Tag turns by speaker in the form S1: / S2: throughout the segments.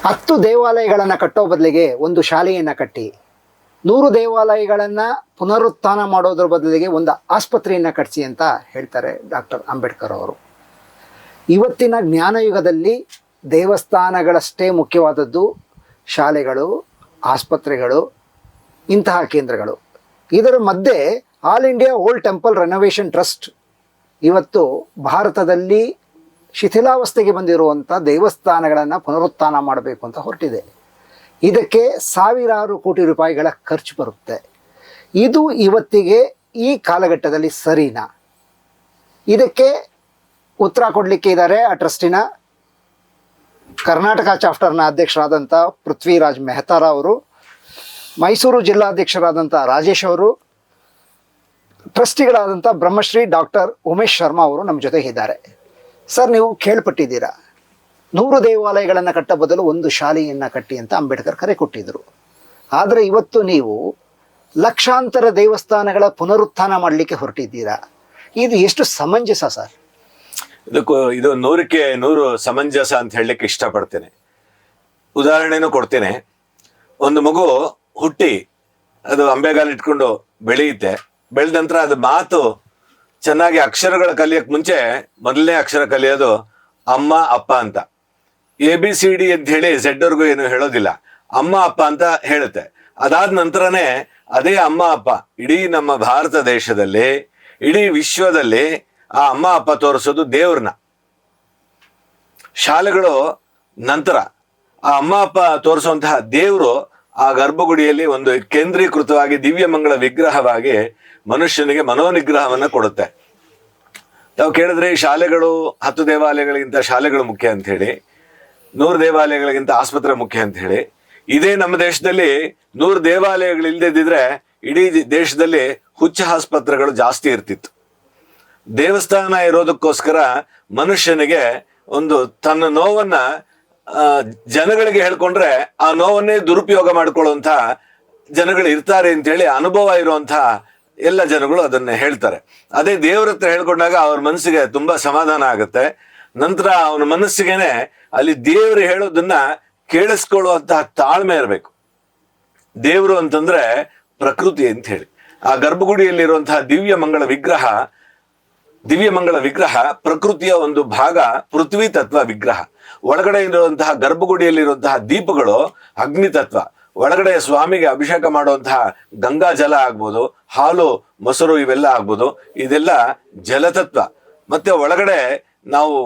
S1: 10 ದೇವಾಲಯಗಳನ್ನು ಕಟ್ಟೋ ಬದಲಿಗೆ ಒಂದು ಶಾಲೆಯನ್ನು ಕಟ್ಟಿ, 100 ದೇವಾಲಯಗಳನ್ನು ಪುನರುತ್ಥಾನ ಮಾಡೋದ್ರ ಬದಲಿಗೆ ಒಂದು ಆಸ್ಪತ್ರೆಯನ್ನು ಕಟ್ಟಿಸಿ ಅಂತ ಹೇಳ್ತಾರೆ ಡಾಕ್ಟರ್ ಅಂಬೇಡ್ಕರ್ ಅವರು. ಇವತ್ತಿನ ಜ್ಞಾನಯುಗದಲ್ಲಿ ದೇವಸ್ಥಾನಗಳಷ್ಟೇ ಮುಖ್ಯವಾದದ್ದು ಶಾಲೆಗಳು, ಆಸ್ಪತ್ರೆಗಳು, ಇಂತಹ ಕೇಂದ್ರಗಳು. ಇದರ ಮಧ್ಯೆ all India old temple renovation trust ಇವತ್ತು ಭಾರತದಲ್ಲಿ ಶಿಥಿಲಾವಸ್ಥೆಗೆ ಬಂದಿರುವಂಥ ದೇವಸ್ಥಾನಗಳನ್ನು ಪುನರುತ್ಥಾನ ಮಾಡಬೇಕು ಅಂತ ಹೊರಟಿದೆ. ಇದಕ್ಕೆ ಸಾವಿರಾರು ಕೋಟಿ ರೂಪಾಯಿಗಳ ಖರ್ಚು ಬರುತ್ತೆ. ಇದು ಇವತ್ತಿಗೆ ಈ ಕಾಲಘಟ್ಟದಲ್ಲಿ ಸರಿನಾ? ಇದಕ್ಕೆ ಉತ್ತರ ಕೊಡಲಿಕ್ಕೆ ಇದ್ದಾರೆ ಆ ಟ್ರಸ್ಟಿನ ಕರ್ನಾಟಕ ಚಾಪ್ಟರ್ನ ಅಧ್ಯಕ್ಷರಾದಂಥ ಪೃಥ್ವಿರಾಜ್ ಮೆಹತಾರ ಅವರು, ಮೈಸೂರು ಜಿಲ್ಲಾಧ್ಯಕ್ಷರಾದಂಥ ರಾಜೇಶ್ ಅವರು, ಟ್ರಸ್ಟಿಗಳಾದಂಥ ಬ್ರಹ್ಮಶ್ರೀ ಡಾಕ್ಟರ್ ಉಮೇಶ್ ಶರ್ಮಾ ಅವರು ನಮ್ಮ ಜೊತೆಗೆ ಇದ್ದಾರೆ. ಸರ್, ನೀವು ಕೇಳ್ಪಟ್ಟಿದ್ದೀರಾ, 100 ದೇವಾಲಯಗಳನ್ನು ಕಟ್ಟ ಬದಲು ಒಂದು ಶಾಲೆಯನ್ನು ಕಟ್ಟಿ ಅಂತ ಅಂಬೇಡ್ಕರ್ ಕರೆ ಕೊಟ್ಟಿದ್ದರು. ಆದರೆ ಇವತ್ತು ನೀವು ಲಕ್ಷಾಂತರ ದೇವಸ್ಥಾನಗಳ ಪುನರುತ್ಥಾನ ಮಾಡಲಿಕ್ಕೆ ಹೊರಟಿದ್ದೀರಾ. ಇದು ಎಷ್ಟು ಸಮಂಜಸ ಸರ್?
S2: ಇದು 100ಕ್ಕೆ 100 ಸಮಂಜಸ ಅಂತ ಹೇಳಲಿಕ್ಕೆ ಇಷ್ಟಪಡ್ತೇನೆ. ಉದಾಹರಣೆನೂ ಕೊಡ್ತೇನೆ. ಒಂದು ಮಗು ಹುಟ್ಟಿ ಅದು ಅಂಬೆಗಾಲು ಇಟ್ಕೊಂಡು ಬೆಳೆಯುತ್ತೆ. ಬೆಳೆದ ನಂತರ ಅದು ಮಾತು ಚೆನ್ನಾಗಿ ಅಕ್ಷರಗಳ ಕಲಿಯಕ್ಕೆ ಮುಂಚೆ ಮೊದಲನೇ ಅಕ್ಷರ ಕಲಿಯೋದು ಅಮ್ಮ ಅಪ್ಪ ಅಂತ. ABCD ಅಂತ ಹೇಳಿ ಝೆಡ್ವರೆಗೂ ಏನು ಹೇಳೋದಿಲ್ಲ, ಅಮ್ಮ ಅಪ್ಪ ಅಂತ ಹೇಳುತ್ತೆ. ಅದಾದ ನಂತರನೇ ಅದೇ ಅಮ್ಮ ಅಪ್ಪ ಇಡೀ ನಮ್ಮ ಭಾರತ ದೇಶದಲ್ಲಿ, ಇಡೀ ವಿಶ್ವದಲ್ಲಿ ಆ ಅಮ್ಮ ಅಪ್ಪ ತೋರಿಸೋದು ದೇವ್ರನ್ನ. ಶಾಲೆಗಳು ನಂತರ ಆ ಅಮ್ಮ ಅಪ್ಪ ತೋರಿಸುವಂತಹ ದೇವರು ಆ ಗರ್ಭಗುಡಿಯಲ್ಲಿ ಒಂದು ಕೇಂದ್ರೀಕೃತವಾಗಿ ದಿವ್ಯ ಮಂಗಳ ವಿಗ್ರಹವಾಗಿ ಮನುಷ್ಯನಿಗೆ ಮನೋನಿಗ್ರಹವನ್ನ ಕೊಡುತ್ತೆ. ತಾವು ಕೇಳಿದ್ರೆ ಶಾಲೆಗಳು 10 ದೇವಾಲಯಗಳಿಗಿಂತ ಶಾಲೆಗಳು ಮುಖ್ಯ ಅಂತ ಹೇಳಿ, 100 ದೇವಾಲಯಗಳಿಗಿಂತ ಆಸ್ಪತ್ರೆ ಮುಖ್ಯ ಅಂತ ಹೇಳಿ. ಇದೇ ನಮ್ಮ ದೇಶದಲ್ಲಿ 100 ದೇವಾಲಯಗಳು ಇಲ್ದಿದ್ರೆ ಇಡೀ ದೇಶದಲ್ಲಿ ಹುಚ್ಚ ಆಸ್ಪತ್ರೆಗಳು ಜಾಸ್ತಿ ಇರ್ತಿತ್ತು. ದೇವಸ್ಥಾನ ಇರೋದಕ್ಕೋಸ್ಕರ ಮನುಷ್ಯನಿಗೆ ಒಂದು ತನ್ನ ನೋವನ್ನ ಜನಗಳಿಗೆ ಹೇಳ್ಕೊಂಡ್ರೆ ಆ ನೋವನ್ನೇ ದುರುಪಯೋಗ ಮಾಡ್ಕೊಳ್ಳುವಂತ ಜನಗಳು ಇರ್ತಾರೆ ಅಂತೇಳಿ ಅನುಭವ ಇರುವಂತ ಎಲ್ಲ ಜನಗಳು ಅದನ್ನ ಹೇಳ್ತಾರೆ. ಅದೇ ದೇವ್ರ ಹತ್ರ ಹೇಳ್ಕೊಂಡಾಗ ಅವ್ರ ಮನಸ್ಸಿಗೆ ತುಂಬಾ ಸಮಾಧಾನ ಆಗುತ್ತೆ. ನಂತರ ಅವನ ಮನಸ್ಸಿಗೆನೆ ಅಲ್ಲಿ ದೇವ್ರು ಹೇಳೋದನ್ನ ಕೇಳಿಸ್ಕೊಳ್ಳುವಂತಹ ತಾಳ್ಮೆ ಇರಬೇಕು. ದೇವ್ರು ಅಂತಂದ್ರೆ ಪ್ರಕೃತಿ ಅಂತ ಹೇಳಿ. ಆ ಗರ್ಭಗುಡಿಯಲ್ಲಿರುವಂತಹ ದಿವ್ಯ ಮಂಗಳ ವಿಗ್ರಹ ಪ್ರಕೃತಿಯ ಒಂದು ಭಾಗ, ಪೃಥ್ವಿ ತತ್ವ ವಿಗ್ರಹ. ಒಳಗಡೆ ಇರುವಂತಹ ಗರ್ಭಗುಡಿಯಲ್ಲಿರುವಂತಹ ದೀಪಗಳು ಅಗ್ನಿ ತತ್ವ. ಒಳಗಡೆ ಸ್ವಾಮಿಗೆ ಅಭಿಷೇಕ ಮಾಡುವಂತಹ ಗಂಗಾ ಜಲ ಆಗ್ಬೋದು, ಹಾಲು ಮೊಸರು ಇವೆಲ್ಲ ಆಗ್ಬೋದು, ಇದೆಲ್ಲ ಜಲತತ್ವ. ಮತ್ತೆ ಒಳಗಡೆ ನಾವು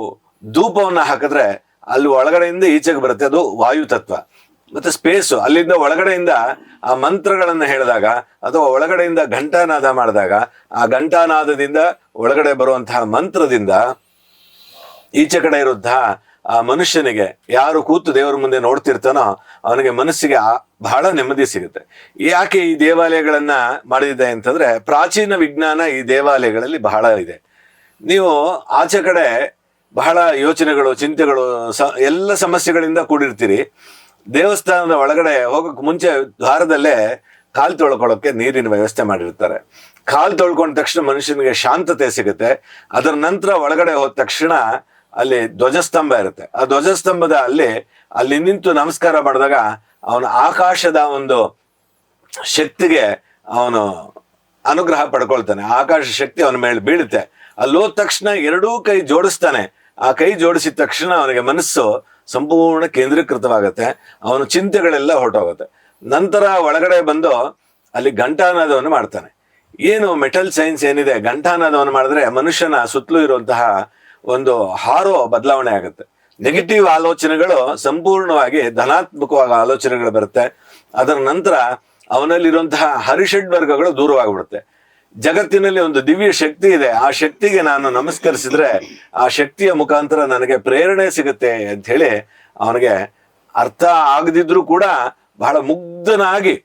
S2: ಧೂಪವನ್ನ ಹಾಕಿದ್ರೆ ಅಲ್ಲಿ ಒಳಗಡೆಯಿಂದ ಈಚೆಗೆ ಬರುತ್ತೆ, ಅದು ವಾಯು ತತ್ವ. ಮತ್ತೆ ಸ್ಪೇಸು, ಅಲ್ಲಿಂದ ಒಳಗಡೆಯಿಂದ ಆ ಮಂತ್ರಗಳನ್ನ ಹೇಳಿದಾಗ ಅಥವಾ ಒಳಗಡೆಯಿಂದ ಘಂಟಾನಾದ ಮಾಡಿದಾಗ ಆ ಘಂಟಾನಾದದಿಂದ ಒಳಗಡೆ ಬರುವಂತಹ ಮಂತ್ರದಿಂದ ಈಚೆ ಕಡೆ ಇರುವಂತಹ ಆ ಮನುಷ್ಯನಿಗೆ, ಯಾರು ಕೂತು ದೇವರ ಮುಂದೆ ನೋಡ್ತಿರ್ತಾನೋ ಅವನಿಗೆ ಮನಸ್ಸಿಗೆ ಬಹಳ ನೆಮ್ಮದಿ ಸಿಗುತ್ತೆ. ಯಾಕೆ ಈ ದೇವಾಲಯಗಳನ್ನ ಮಾಡಿದೆ ಅಂತಂದ್ರೆ ಪ್ರಾಚೀನ ವಿಜ್ಞಾನ ಈ ದೇವಾಲಯಗಳಲ್ಲಿ ಬಹಳ ಇದೆ. ನೀವು ಆಚೆ ಕಡೆ ಬಹಳ ಯೋಚನೆಗಳು, ಚಿಂತೆಗಳು, ಎಲ್ಲ ಸಮಸ್ಯೆಗಳಿಂದ ಕೂಡಿರ್ತೀರಿ. ದೇವಸ್ಥಾನದ ಒಳಗಡೆ ಹೋಗಕ್ಕೆ ಮುಂಚೆ ದ್ವಾರದಲ್ಲೇ ಕಾಲು ತೊಳ್ಕೊಳ್ಳೋಕೆ ನೀರಿನ ವ್ಯವಸ್ಥೆ ಮಾಡಿರ್ತಾರೆ. ಕಾಲು ತೊಳ್ಕೊಂಡ ತಕ್ಷಣ ಮನುಷ್ಯನಿಗೆ ಶಾಂತತೆ ಸಿಗುತ್ತೆ. ಅದರ ನಂತರ ಒಳಗಡೆ ಹೋದ ತಕ್ಷಣ ಅಲ್ಲಿ ಧ್ವಜಸ್ತಂಭ ಇರುತ್ತೆ. ಆ ಧ್ವಜಸ್ತಂಭದ ಅಲ್ಲಿ ನಿಂತು ನಮಸ್ಕಾರ ಮಾಡಿದಾಗ ಅವನ ಆಕಾಶದ ಒಂದು ಶಕ್ತಿಗೆ ಅವನು ಅನುಗ್ರಹ ಪಡ್ಕೊಳ್ತಾನೆ. ಆಕಾಶ ಶಕ್ತಿ ಅವನ ಮೇಲೆ ಬೀಳುತ್ತೆ. ಅಲ್ಲಿ ಹೋದ ತಕ್ಷಣ ಎರಡೂ ಕೈ ಜೋಡಿಸ್ತಾನೆ. ಆ ಕೈ ಜೋಡಿಸಿದ ತಕ್ಷಣ ಅವನಿಗೆ ಮನಸ್ಸು ಸಂಪೂರ್ಣ ಕೇಂದ್ರೀಕೃತವಾಗುತ್ತೆ. ಅವನ ಚಿಂತೆಗಳೆಲ್ಲ ಹೊರಟೋಗುತ್ತೆ. ನಂತರ ಒಳಗಡೆ ಬಂದು ಅಲ್ಲಿ ಘಂಟಾನಾದವನ್ನು ಮಾಡ್ತಾನೆ. ಏನು ಮೆಟಲ್ ಸೈನ್ಸ್ ಏನಿದೆ, ಘಂಟಾನಾದವನ್ನು ಮಾಡಿದ್ರೆ ಮನುಷ್ಯನ ಸುತ್ತಲೂ ಇರುವಂತಹ ಒಂದು ಹಾರೋ ಬದಲಾವಣೆ ಆಗುತ್ತೆ. ನೆಗೆಟಿವ್ ಆಲೋಚನೆಗಳು ಸಂಪೂರ್ಣವಾಗಿ ಧನಾತ್ಮಕವಾಗಿ ಆಲೋಚನೆಗಳು ಬರುತ್ತೆ. ಅದರ ನಂತರ ಅವನಲ್ಲಿರುವಂತಹ ಹರಿಷಡ್ ವರ್ಗಗಳು ದೂರವಾಗ್ಬಿಡುತ್ತೆ. ಜಗತ್ತಿನಲ್ಲಿ ಒಂದು ದಿವ್ಯ ಶಕ್ತಿ ಇದೆ, ಆ ಶಕ್ತಿಗೆ ನಾನು ನಮಸ್ಕರಿಸಿದ್ರೆ ಆ ಶಕ್ತಿಯ ಮುಖಾಂತರ ನನಗೆ ಪ್ರೇರಣೆ ಸಿಗುತ್ತೆ ಅಂತ ಹೇಳಿ ಅವನಿಗೆ ಅರ್ಥ ಆಗದಿದ್ರೂ ಕೂಡ ಬಹಳ ಮುಗ್ಧನಾಗಿ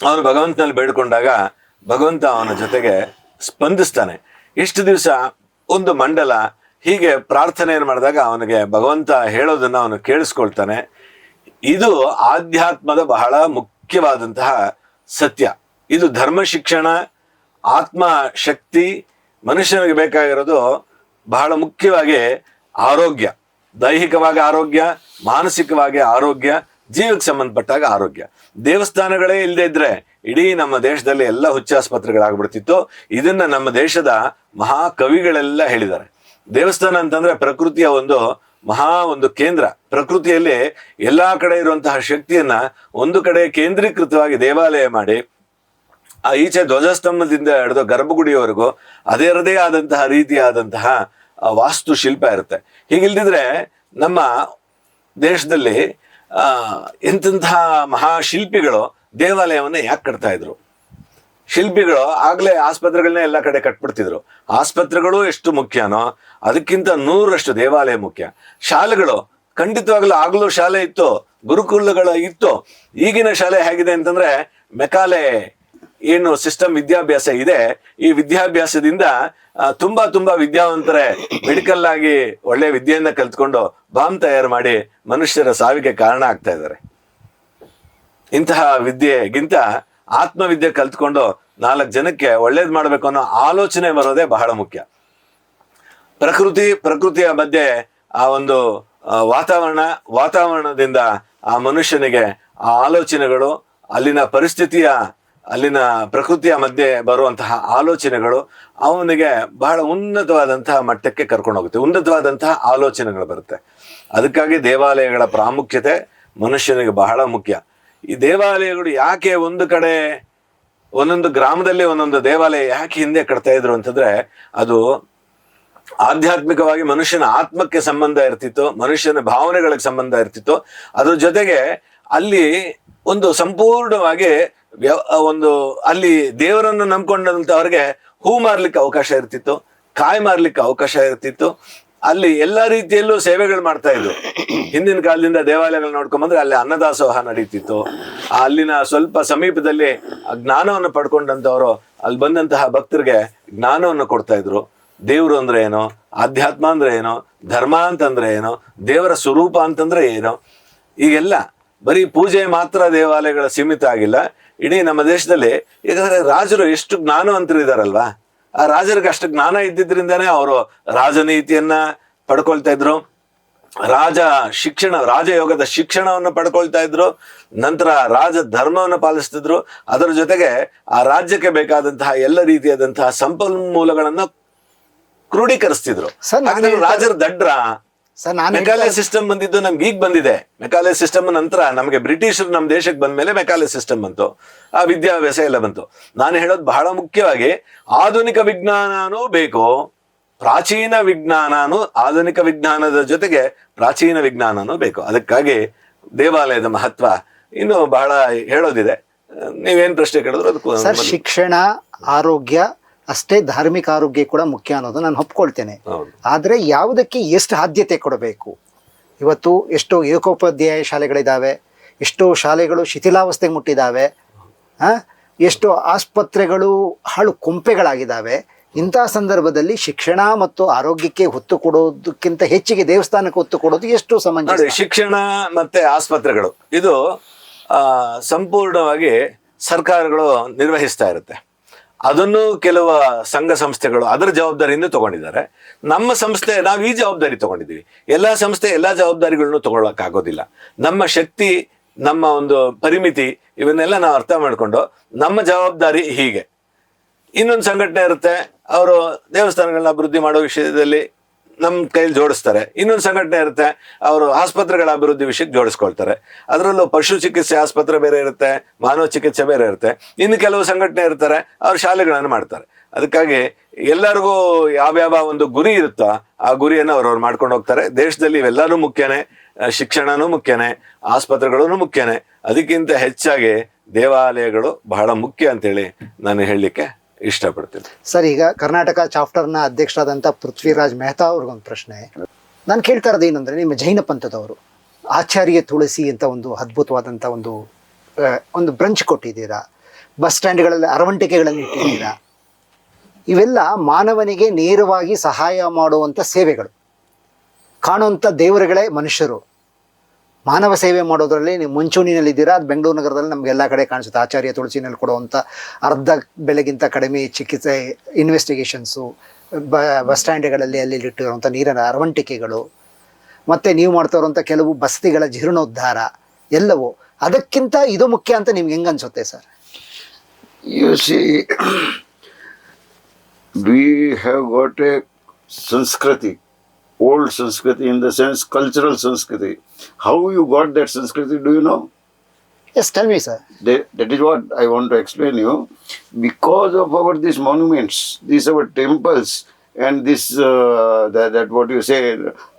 S2: ಅವನು ಭಗವಂತನಲ್ಲಿ ಬೇಡ್ಕೊಂಡಾಗ ಭಗವಂತ ಅವನ ಜೊತೆಗೆ ಸ್ಪಂದಿಸ್ತಾನೆ. ಎಷ್ಟು ದಿವಸ ಒಂದು ಮಂಡಲ ಹೀಗೆ ಪ್ರಾರ್ಥನೆಯನ್ನು ಮಾಡಿದಾಗ ಅವನಿಗೆ ಭಗವಂತ ಹೇಳೋದನ್ನ ಅವನು ಕೇಳಿಸ್ಕೊಳ್ತಾನೆ. ಇದು ಆಧ್ಯಾತ್ಮದ ಬಹಳ ಮುಖ್ಯವಾದಂತಹ ಸತ್ಯ. ಇದು ಧರ್ಮ ಶಿಕ್ಷಣ, ಆತ್ಮ ಶಕ್ತಿ. ಮನುಷ್ಯನಿಗೆ ಬೇಕಾಗಿರೋದು ಬಹಳ ಮುಖ್ಯವಾಗಿ ಆರೋಗ್ಯ. ದೈಹಿಕವಾಗಿ ಆರೋಗ್ಯ, ಮಾನಸಿಕವಾಗಿ ಆರೋಗ್ಯ, ಜೀವಕ್ಕೆ ಸಂಬಂಧಪಟ್ಟಾಗ ಆರೋಗ್ಯ. ದೇವಸ್ಥಾನಗಳೇ ಇಲ್ಲದೆ ಇದ್ರೆ ಇಡೀ ನಮ್ಮ ದೇಶದಲ್ಲಿ ಎಲ್ಲ ಹುಚ್ಚಾಸ್ಪತ್ರೆಗಳಾಗ್ಬಿಡ್ತಿತ್ತು. ಇದನ್ನ ನಮ್ಮ ದೇಶದ ಮಹಾಕವಿಗಳೆಲ್ಲ ಹೇಳಿದ್ದಾರೆ. ದೇವಸ್ಥಾನ ಅಂತಂದ್ರೆ ಪ್ರಕೃತಿಯ ಒಂದು ಕೇಂದ್ರ. ಪ್ರಕೃತಿಯಲ್ಲಿ ಎಲ್ಲಾ ಕಡೆ ಇರುವಂತಹ ಶಕ್ತಿಯನ್ನ ಒಂದು ಕಡೆ ಕೇಂದ್ರೀಕೃತವಾಗಿ ದೇವಾಲಯ ಮಾಡಿ, ಆ ಈಚೆ ಧ್ವಜಸ್ತಂಭದಿಂದ ಹಿಡಿದು ಗರ್ಭಗುಡಿಯವರೆಗೂ ಅದರದೇ ಆದಂತಹ ರೀತಿಯಾದಂತಹ ವಾಸ್ತುಶಿಲ್ಪ ಇರುತ್ತೆ. ಹೀಗಿಲ್ದಿದ್ರೆ ನಮ್ಮ ದೇಶದಲ್ಲಿ ಎಂತಹ ಮಹಾಶಿಲ್ಪಿಗಳು ದೇವಾಲಯವನ್ನ ಯಾಕೆ ಕಟ್ತಾ ಇದ್ರು? ಶಿಲ್ಪಿಗಳು ಆಗ್ಲೇ ಆಸ್ಪತ್ರೆಗಳನ್ನ ಎಲ್ಲ ಕಡೆ ಕಟ್ಬಿಡ್ತಿದ್ರು. ಆಸ್ಪತ್ರೆಗಳು ಎಷ್ಟು ಮುಖ್ಯನೋ ಅದಕ್ಕಿಂತ 100ರಷ್ಟು ದೇವಾಲಯ ಮುಖ್ಯ. ಶಾಲೆಗಳು ಖಂಡಿತವಾಗ್ಲೂ ಆಗ್ಲೂ ಶಾಲೆ ಇತ್ತು, ಗುರುಕುಲಗಳು ಇತ್ತು. ಈಗಿನ ಶಾಲೆ ಹೇಗಿದೆ ಅಂತಂದ್ರೆ ಮೆಕಾಲೆ ಏನು ಸಿಸ್ಟಮ್ ವಿದ್ಯಾಭ್ಯಾಸ ಇದೆ, ಈ ವಿದ್ಯಾಭ್ಯಾಸದಿಂದ ತುಂಬಾ ವಿದ್ಯಾವಂತರೇ ಮೆಡಿಕಲ್ ಆಗಿ ಒಳ್ಳೆ ವಿದ್ಯೆಯನ್ನ ಕಲ್ತ್ಕೊಂಡು ಬಾಂಬ್ ತಯಾರು ಮಾಡಿ ಮನುಷ್ಯರ ಸಾವಿಗೆ ಕಾರಣ ಆಗ್ತಾ ಇದ್ದಾರೆ. ಇಂತಹ ವಿದ್ಯೆಗಿಂತ ಆತ್ಮವಿದ್ಯೆ ಕಲ್ತ್ಕೊಂಡು 4 ಜನಕ್ಕೆ ಒಳ್ಳೇದ್ ಮಾಡ್ಬೇಕು ಅನ್ನೋ ಆಲೋಚನೆ ಬರೋದೇ ಬಹಳ ಮುಖ್ಯ. ಪ್ರಕೃತಿಯ ಮಧ್ಯೆ ಆ ಒಂದು ವಾತಾವರಣದಿಂದ ಆ ಮನುಷ್ಯನಿಗೆ ಆ ಆಲೋಚನೆಗಳು, ಅಲ್ಲಿನ ಪ್ರಕೃತಿಯ ಮಧ್ಯೆ ಬರುವಂತಹ ಆಲೋಚನೆಗಳು ಅವನಿಗೆ ಬಹಳ ಉನ್ನತವಾದಂತಹ ಮಟ್ಟಕ್ಕೆ ಕರ್ಕೊಂಡು ಹೋಗುತ್ತೆ, ಉನ್ನತವಾದಂತಹ ಆಲೋಚನೆಗಳು ಬರುತ್ತೆ. ಅದಕ್ಕಾಗಿ ದೇವಾಲಯಗಳ ಪ್ರಾಮುಖ್ಯತೆ ಮನುಷ್ಯನಿಗೆ ಬಹಳ ಮುಖ್ಯ. ಈ ದೇವಾಲಯಗಳು ಯಾಕೆ ಒಂದೊಂದು ಗ್ರಾಮದಲ್ಲಿ ಒಂದೊಂದು ದೇವಾಲಯ ಯಾಕೆ ಹಿಂದೆ ಕಟ್ತಾ ಇದ್ರು ಅಂತಂದ್ರೆ, ಅದು ಆಧ್ಯಾತ್ಮಿಕವಾಗಿ ಮನುಷ್ಯನ ಆತ್ಮಕ್ಕೆ ಸಂಬಂಧ ಇರ್ತಿತ್ತು, ಮನುಷ್ಯನ ಭಾವನೆಗಳಿಗೆ ಸಂಬಂಧ ಇರ್ತಿತ್ತು. ಅದ್ರ ಜೊತೆಗೆ ಅಲ್ಲಿ ಒಂದು ಸಂಪೂರ್ಣವಾಗಿ ಅಲ್ಲಿ ದೇವರನ್ನು ನಂಬ್ಕೊಂಡಂತವ್ರಿಗೆ ಹೂ ಮಾರ್ಲಿಕ್ಕೆ ಅವಕಾಶ ಇರ್ತಿತ್ತು, ಕಾಯಿ ಮಾರ್ಲಿಕ್ಕೆ ಅವಕಾಶ ಇರ್ತಿತ್ತು. ಅಲ್ಲಿ ಎಲ್ಲಾ ರೀತಿಯಲ್ಲೂ ಸೇವೆಗಳು ಮಾಡ್ತಾ ಇದ್ರು. ಹಿಂದಿನ ಕಾಲದಿಂದ ದೇವಾಲಯಗಳು ನೋಡ್ಕೊಂಡ್ಬಂದ್ರೆ ಅಲ್ಲಿ ಅನ್ನದಾಸೋಹ ನಡೀತಿತ್ತು. ಅಲ್ಲಿನ ಸ್ವಲ್ಪ ಸಮೀಪದಲ್ಲಿ ಜ್ಞಾನವನ್ನು ಪಡ್ಕೊಂಡಂತವ್ರು ಅಲ್ಲಿ ಬಂದಂತಹ ಭಕ್ತರಿಗೆ ಜ್ಞಾನವನ್ನು ಕೊಡ್ತಾ ಇದ್ರು. ದೇವ್ರು ಅಂದ್ರೆ ಏನೋ, ಆಧ್ಯಾತ್ಮ ಅಂದ್ರೆ ಏನೋ, ಧರ್ಮ ಅಂತಂದ್ರೆ ಏನೋ, ದೇವರ ಸ್ವರೂಪ ಅಂತಂದ್ರೆ ಏನೋ. ಈಗೆಲ್ಲ ಬರೀ ಪೂಜೆ ಮಾತ್ರ ದೇವಾಲಯಗಳ ಸೀಮಿತ ಆಗಿಲ್ಲ. ಇಡೀ ನಮ್ಮ ದೇಶದಲ್ಲಿ ಯಾಕಂದ್ರೆ ರಾಜರು ಎಷ್ಟು ಜ್ಞಾನವಂತರಿದಾರಲ್ವಾ, ಆ ರಾಜರಿಗೆ ಅಷ್ಟು ಜ್ಞಾನ ಇದ್ದಿದ್ರಿಂದಾನೇ ಅವರು ರಾಜನೀತಿಯನ್ನ ಪಡ್ಕೊಳ್ತಾ ಇದ್ರು, ರಾಜಯೋಗದ ಶಿಕ್ಷಣವನ್ನು ಪಡ್ಕೊಳ್ತಾ ಇದ್ರು, ನಂತರ ರಾಜ ಧರ್ಮವನ್ನು ಪಾಲಿಸ್ತಿದ್ರು. ಅದರ ಜೊತೆಗೆ ಆ ರಾಜ್ಯಕ್ಕೆ ಬೇಕಾದಂತಹ ಎಲ್ಲ ರೀತಿಯಾದಂತಹ ಸಂಪನ್ಮೂಲಗಳನ್ನ ಕ್ರೋಢೀಕರಿಸ್ತಿದ್ರು. ರಾಜರ ದಡ್ರ ಮೆಕಾಲೆ ಸಿಸ್ಟಮ್ ಬಂದಿದ್ದು ನಮ್ಗೆ ಈಗ ಬಂದಿದೆ. ಮೆಕಾಲೆ ಸಿಸ್ಟಮ್ ನಂತರ ನಮಗೆ ಬ್ರಿಟಿಷರು ನಮ್ಮ ದೇಶಕ್ಕೆ ಬಂದ್ಮೇಲೆ ಮೆಕಾಲೆ ಸಿಸ್ಟಮ್ ಬಂತು, ಆ ವಿದ್ಯಾಭ್ಯಾಸ ಎಲ್ಲ ಬಂತು. ನಾನು ಹೇಳೋದು ಬಹಳ ಮುಖ್ಯವಾಗಿ, ಆಧುನಿಕ ವಿಜ್ಞಾನನೂ ಬೇಕು, ಪ್ರಾಚೀನ ವಿಜ್ಞಾನನೂ, ಆಧುನಿಕ ವಿಜ್ಞಾನದ ಜೊತೆಗೆ ಪ್ರಾಚೀನ ವಿಜ್ಞಾನನೂ ಬೇಕು. ಅದಕ್ಕಾಗಿ ದೇವಾಲಯದ ಮಹತ್ವ ಇನ್ನು ಬಹಳ ಹೇಳೋದಿದೆ. ನೀವೇನ್ ಪ್ರಶ್ನೆ ಕೇಳಿದ್ರು ಅದಕ್ಕೂ
S1: ಸರ್, ಶಿಕ್ಷಣ, ಆರೋಗ್ಯ ಅಷ್ಟೇ, ಧಾರ್ಮಿಕ ಆರೋಗ್ಯ ಕೂಡ ಮುಖ್ಯ ಅನ್ನೋದು ನಾನು ಒಪ್ಕೊಳ್ತೇನೆ. ಆದರೆ ಯಾವುದಕ್ಕೆ ಎಷ್ಟು ಆದ್ಯತೆ ಕೊಡಬೇಕು? ಇವತ್ತು ಎಷ್ಟೋ ಏಕೋಪಾಧ್ಯಾಯ ಶಾಲೆಗಳಿದ್ದಾವೆ, ಎಷ್ಟೋ ಶಾಲೆಗಳು ಶಿಥಿಲಾವಸ್ಥೆಗೆ ಮುಟ್ಟಿದ್ದಾವೆ, ಎಷ್ಟೋ ಆಸ್ಪತ್ರೆಗಳು ಹಾಳು ಕೊಂಪೆಗಳಾಗಿದ್ದಾವೆ. ಇಂತಹ ಸಂದರ್ಭದಲ್ಲಿ ಶಿಕ್ಷಣ ಮತ್ತು ಆರೋಗ್ಯಕ್ಕೆ ಒತ್ತು ಕೊಡೋದಕ್ಕಿಂತ ಹೆಚ್ಚಿಗೆ ದೇವಸ್ಥಾನಕ್ಕೆ ಒತ್ತು ಕೊಡೋದು ಎಷ್ಟು ಸಮಂಜಸ?
S2: ಶಿಕ್ಷಣ ಮತ್ತೆ ಆಸ್ಪತ್ರೆಗಳು ಇದು ಸಂಪೂರ್ಣವಾಗಿ ಸರ್ಕಾರಗಳು ನಿರ್ವಹಿಸ್ತಾ ಇರುತ್ತೆ. ಅದನ್ನು ಕೆಲವು ಸಂಘ ಸಂಸ್ಥೆಗಳು ಅದರ ಜವಾಬ್ದಾರಿಯಿಂದ ತಗೊಂಡಿದ್ದಾರೆ. ನಮ್ಮ ಸಂಸ್ಥೆ ನಾವು ಈ ಜವಾಬ್ದಾರಿ ತಗೊಂಡಿದ್ದೀವಿ. ಎಲ್ಲಾ ಸಂಸ್ಥೆ ಎಲ್ಲಾ ಜವಾಬ್ದಾರಿಗಳನ್ನು ತಗೊಳಕ್ಕಾಗೋದಿಲ್ಲ. ನಮ್ಮ ಶಕ್ತಿ, ನಮ್ಮ ಒಂದು ಪರಿಮಿತಿ, ಇವನ್ನೆಲ್ಲ ನಾವು ಅರ್ಥ ಮಾಡ್ಕೊಂಡು ನಮ್ಮ ಜವಾಬ್ದಾರಿ ಹೀಗೆ. ಇನ್ನೊಂದು ಸಂಘಟನೆ ಇರುತ್ತೆ, ಅವರು ದೇವಸ್ಥಾನಗಳನ್ನ ಅಭಿವೃದ್ಧಿ ಮಾಡೋ ವಿಷಯದಲ್ಲಿ ನಮ್ಮ ಕೈಲಿ ಜೋಡಿಸ್ತಾರೆ. ಇನ್ನೊಂದು ಸಂಘಟನೆ ಇರುತ್ತೆ, ಅವರು ಆಸ್ಪತ್ರೆಗಳ ಅಭಿವೃದ್ಧಿ ವಿಷಯಕ್ಕೆ ಜೋಡಿಸ್ಕೊಳ್ತಾರೆ. ಅದರಲ್ಲೂ ಪಶು ಚಿಕಿತ್ಸೆ ಆಸ್ಪತ್ರೆ ಬೇರೆ ಇರುತ್ತೆ, ಮಾನವ ಚಿಕಿತ್ಸೆ ಬೇರೆ ಇರುತ್ತೆ. ಇನ್ನು ಕೆಲವು ಸಂಘಟನೆ ಇರ್ತಾರೆ, ಅವ್ರು ಶಾಲೆಗಳನ್ನು ಮಾಡ್ತಾರೆ. ಅದಕ್ಕಾಗಿ ಎಲ್ಲರಿಗೂ ಯಾವ್ಯಾವ ಒಂದು ಗುರಿ ಇರುತ್ತೋ ಆ ಗುರಿಯನ್ನು ಅವ್ರವ್ರು ಮಾಡ್ಕೊಂಡು ಹೋಗ್ತಾರೆ. ದೇಶದಲ್ಲಿ ಇವೆಲ್ಲರೂ ಮುಖ್ಯನೇ, ಶಿಕ್ಷಣನೂ ಮುಖ್ಯನೇ, ಆಸ್ಪತ್ರೆಗಳೂ ಮುಖ್ಯನೇ. ಅದಕ್ಕಿಂತ ಹೆಚ್ಚಾಗಿ ದೇವಾಲಯಗಳು ಬಹಳ ಮುಖ್ಯ ಅಂತೇಳಿ ನಾನು ಹೇಳಲಿಕ್ಕೆ ಇಷ್ಟಪಡ್ತೀನಿ.
S1: ಸರ್, ಈಗ ಕರ್ನಾಟಕ ಚಾಪ್ಟರ್ನ ಅಧ್ಯಕ್ಷರಾದಂಥ ಪೃಥ್ವಿರಾಜ್ ಮೆಹ್ತಾ ಅವ್ರಿಗೊಂದು ಪ್ರಶ್ನೆ. ನಾನು ಕೇಳ್ತಾ ಇರೋದು ಏನಂದರೆ, ನಿಮ್ಮ ಜೈನ ಪಂಥದವರು ಆಚಾರ್ಯ ತುಳಸಿ ಅಂತ ಒಂದು ಅದ್ಭುತವಾದಂಥ ಒಂದು ಬ್ರಂಚ್ ಕೊಟ್ಟಿದ್ದೀರಾ, ಬಸ್ ಸ್ಟ್ಯಾಂಡ್ಗಳಲ್ಲಿ ಅರವಂಟಿಕೆಗಳನ್ನು ಇಟ್ಟಿದ್ದೀರಾ. ಇವೆಲ್ಲ ಮಾನವನಿಗೆ ನೇರವಾಗಿ ಸಹಾಯ ಮಾಡುವಂಥ ಸೇವೆಗಳು. ಕಾಣುವಂಥ ದೇವರುಗಳೇ ಮನುಷ್ಯರು. ಮಾನವ ಸೇವೆ ಮಾಡೋದ್ರಲ್ಲಿ ನೀವು ಮುಂಚೂಣಿನಲ್ಲಿದ್ದೀರಾ. ಅದು ಬೆಂಗಳೂರು ನಗರದಲ್ಲಿ ನಮಗೆಲ್ಲ ಕಡೆ ಕಾಣಿಸುತ್ತೆ. ಆಚಾರ್ಯ ತುಳಸಿನಲ್ಲಿ ಕೊಡುವಂಥ ಅರ್ಧ ಬೆಲೆಗಿಂತ ಕಡಿಮೆ ಚಿಕಿತ್ಸೆ, ಇನ್ವೆಸ್ಟಿಗೇಷನ್ಸು, ಬಸ್ ಸ್ಟ್ಯಾಂಡ್ಗಳಲ್ಲಿ ಅಲ್ಲಿ ಇಟ್ಟಿರುವಂಥ ನೀರಿನ ಅರವಂಟಿಕೆಗಳು, ಮತ್ತು ನೀವು ಮಾಡ್ತಾ ಇರುವಂಥ ಕೆಲವು ಬಸದಿಗಳ ಜೀರ್ಣೋದ್ಧಾರ ಎಲ್ಲವೂ, ಅದಕ್ಕಿಂತ ಇದು ಮುಖ್ಯ ಅಂತ ನಿಮ್ಗೆ ಹೆಂಗೆ ಅನ್ಸುತ್ತೆ sir?
S3: You see, we have got a Sanskriti, old Sanskriti, in the sense cultural Sanskriti. How you got that Sanskriti, do you know?
S1: Yes, tell me sir.
S3: That is what I want to explain you. Because of our these monuments, these our temples, and this that what you say,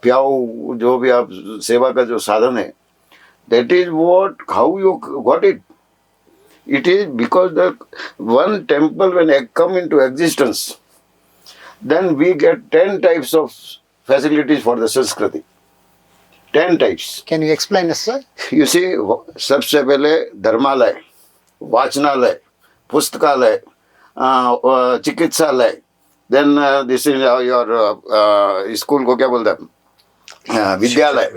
S3: प्याऊ जो भी आप सेवा का जो साधन है, that is what how you got it. It is because the one temple when it come into existence, then we get 10 types of facilities for the Sanskriti. 10 types.
S1: Can you explain us sir?
S3: You see, सबसे पहले धर्मालय, वाचनालय, पुस्तकालय, चिकित्सालय, then this is your school को क्या बोलते हैं, विद्यालय,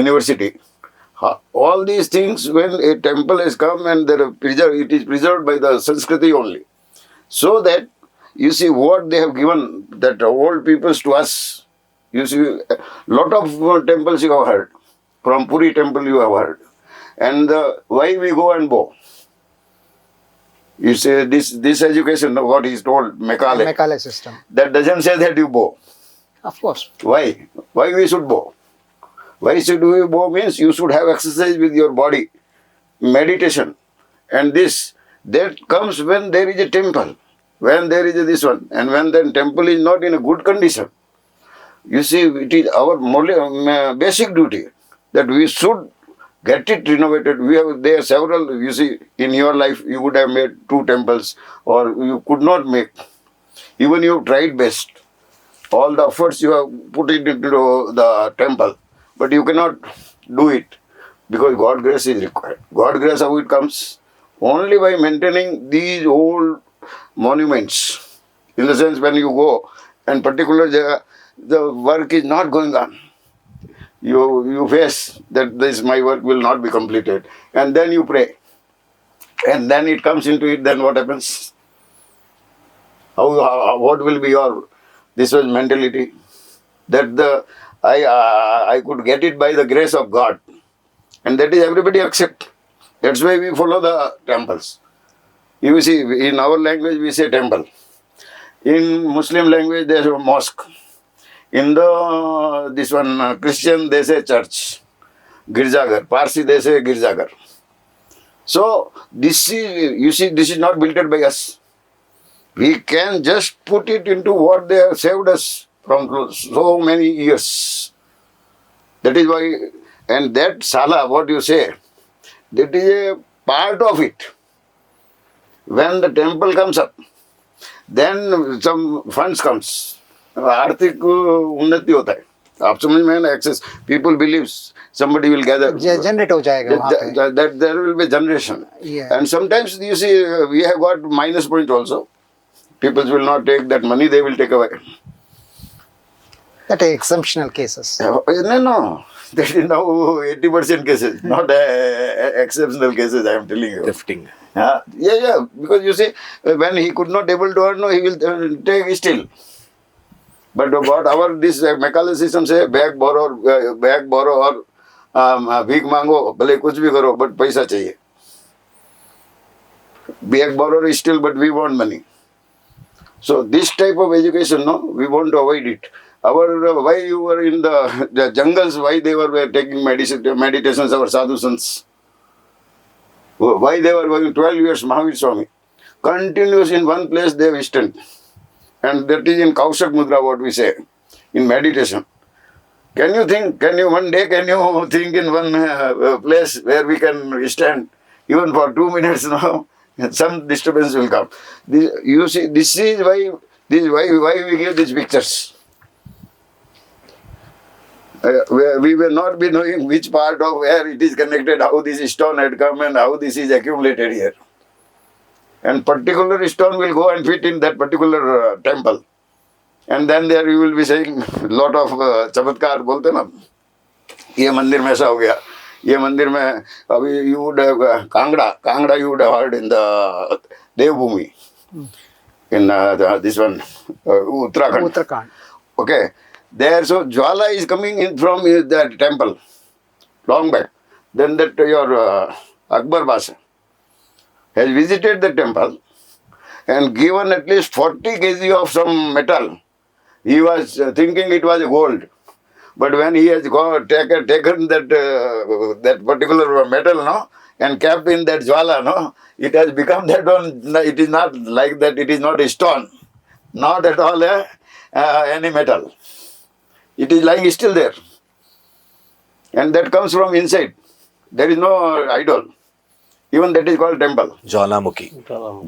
S3: university. All these things, when a temple has come and it is preserved by the Sanskriti only. So that you see what they have given that old peoples to us. You see, lot of temples you have heard. From Puri temple you have heard. And why we go and bow? You say this education, what is told, Mekale.
S1: Macaulay system.
S3: That doesn't say that you bow.
S1: Of course.
S3: Why? Why we should bow? Why should we bow means you should have exercise with your body, meditation. And that comes when there is a temple, when there is this one. And when the temple is not in a good condition, you see, it is our basic duty that we should get it renovated. There are several, you see, in your life you would have made 2 temples or you could not make. Even you tried best. All the efforts you have put it into the temple, but you cannot do it because God's grace is required. God's grace, how it comes? Only by maintaining these old monuments. In the sense when you go and particular the work is not going on. You face that this my work will not be completed, and then you pray, and then it comes into it. Then what happens? How what will be your this was mentality that I could get it by the grace of God, and that is everybody accept. That's why we follow the temples. You see, in our language we say temple. In Muslim language there is a mosque. In this one Christian they say church, Girjaghar. Parsi they say Girjaghar. So this is, you see, this is not built by us. We can just put it into what they have saved us from so many years. That is why, and that sala, what you say, that is a part of it. When the temple comes up, then some funds comes. आर्थिक उन्नति होता है, आप समझ में है ना, access, people believes somebody will gather,
S1: generate हो जाएगा वहाँ पे.
S3: that there will be generation.
S1: Yeah.
S3: And sometimes you see we have got minus point also. People will not take that money, they will take away.
S1: That are exceptional cases.
S3: No, that is now 80% cases, not exceptional cases, I am telling you.
S2: Lifting.
S3: Yeah, because you see, when he could not able to earn, no, he will take still. But what our this Mekale system say, bag borrow or भीख मांगो, भले कुछ भी करो, but पैसा चाहिए. Bag borrow is still, but we want money. So this type of education, no, we want to avoid it. Why you were in the jungles, why they were taking meditations, our sadhu sants. Why they were working 12 years, Mahavir Swami. Continuous in one place they have stand. And that is in Kaushak Mudra, what we say, in meditation. Can you think in one place where we can stand, even for 2 minutes now, some disturbance will come. You see, this is why we give these pictures. We will not be knowing which part of where it is connected, how this stone had come and how this is accumulated here. And particular stone will go and fit in that particular temple. And then there you will be saying lot of चमत्कार बोलते ना, ये मंदिर में ऐसा हो गया, ये मंदिर में अभी you would have Kangra you would have heard in the Devbhumi, in this one Uttarakhand.
S1: Uttarakhand.
S3: Okay, There, so Jwala is coming in from that temple, long back. Then that your Akbar Basa has visited the temple and given at least 40 kg of some metal. He was thinking it was gold. But when he has taken that that particular metal, no, and kept in that Jwala, no, it has become that one. It is not like that. It is not a stone, not at all any metal. It is lying still there, and that comes from inside. There is no idol. Even that is called temple.
S2: ಜ್ವಾಲಾಮುಖಿ,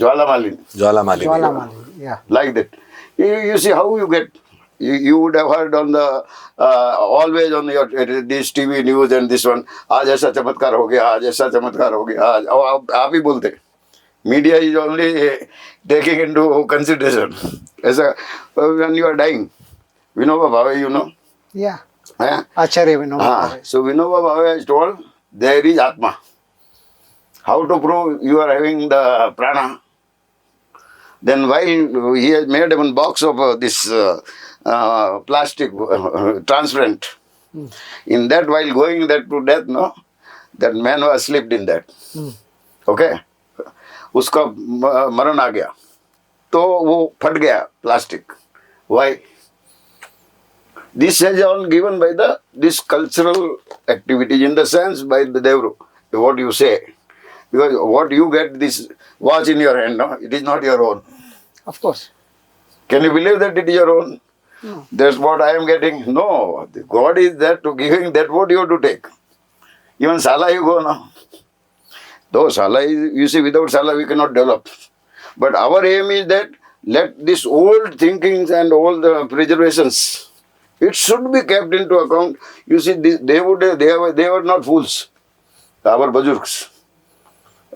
S3: Jwalamalini,
S2: Jwalamalini.
S1: Jwalamali, yeah.
S3: like that. You see how you get. You would have heard on the always on your this TV news and this one. आज ऐसा चमत्कार हो गया, आज ऐसा चमत्कार हो गया. आज आप ही बोलते. Media is only taking into consideration. ऐसा when you are dying, Vinoba Bhave, you know.
S1: Yeah.
S3: Eh?
S1: Acharya Vinoba.
S3: So Vinoba Bhave has told there is Atma. How to prove you are having the prana? Then while he has made one box of this plastic transparent, in that while going that to death, no, that man was slipped in that. Okay, उसका मरण आ गया, तो वो फट गया plastic. Why? This is all given by the this cultural activities in the sense by the Devru. What you say, because what you get this watch in your hand, no, it is not your own.
S1: Of course.
S3: Can you believe that it is your own?
S1: No.
S3: That's what I am getting. No, God is there to giving that what you have to take. Even Sala you go now. Though Sala is, you see, without Sala we cannot develop. But our aim is that let this old thinkings and all the preservations, it should be kept into account. You see, they were not fools. Our Bajurgs,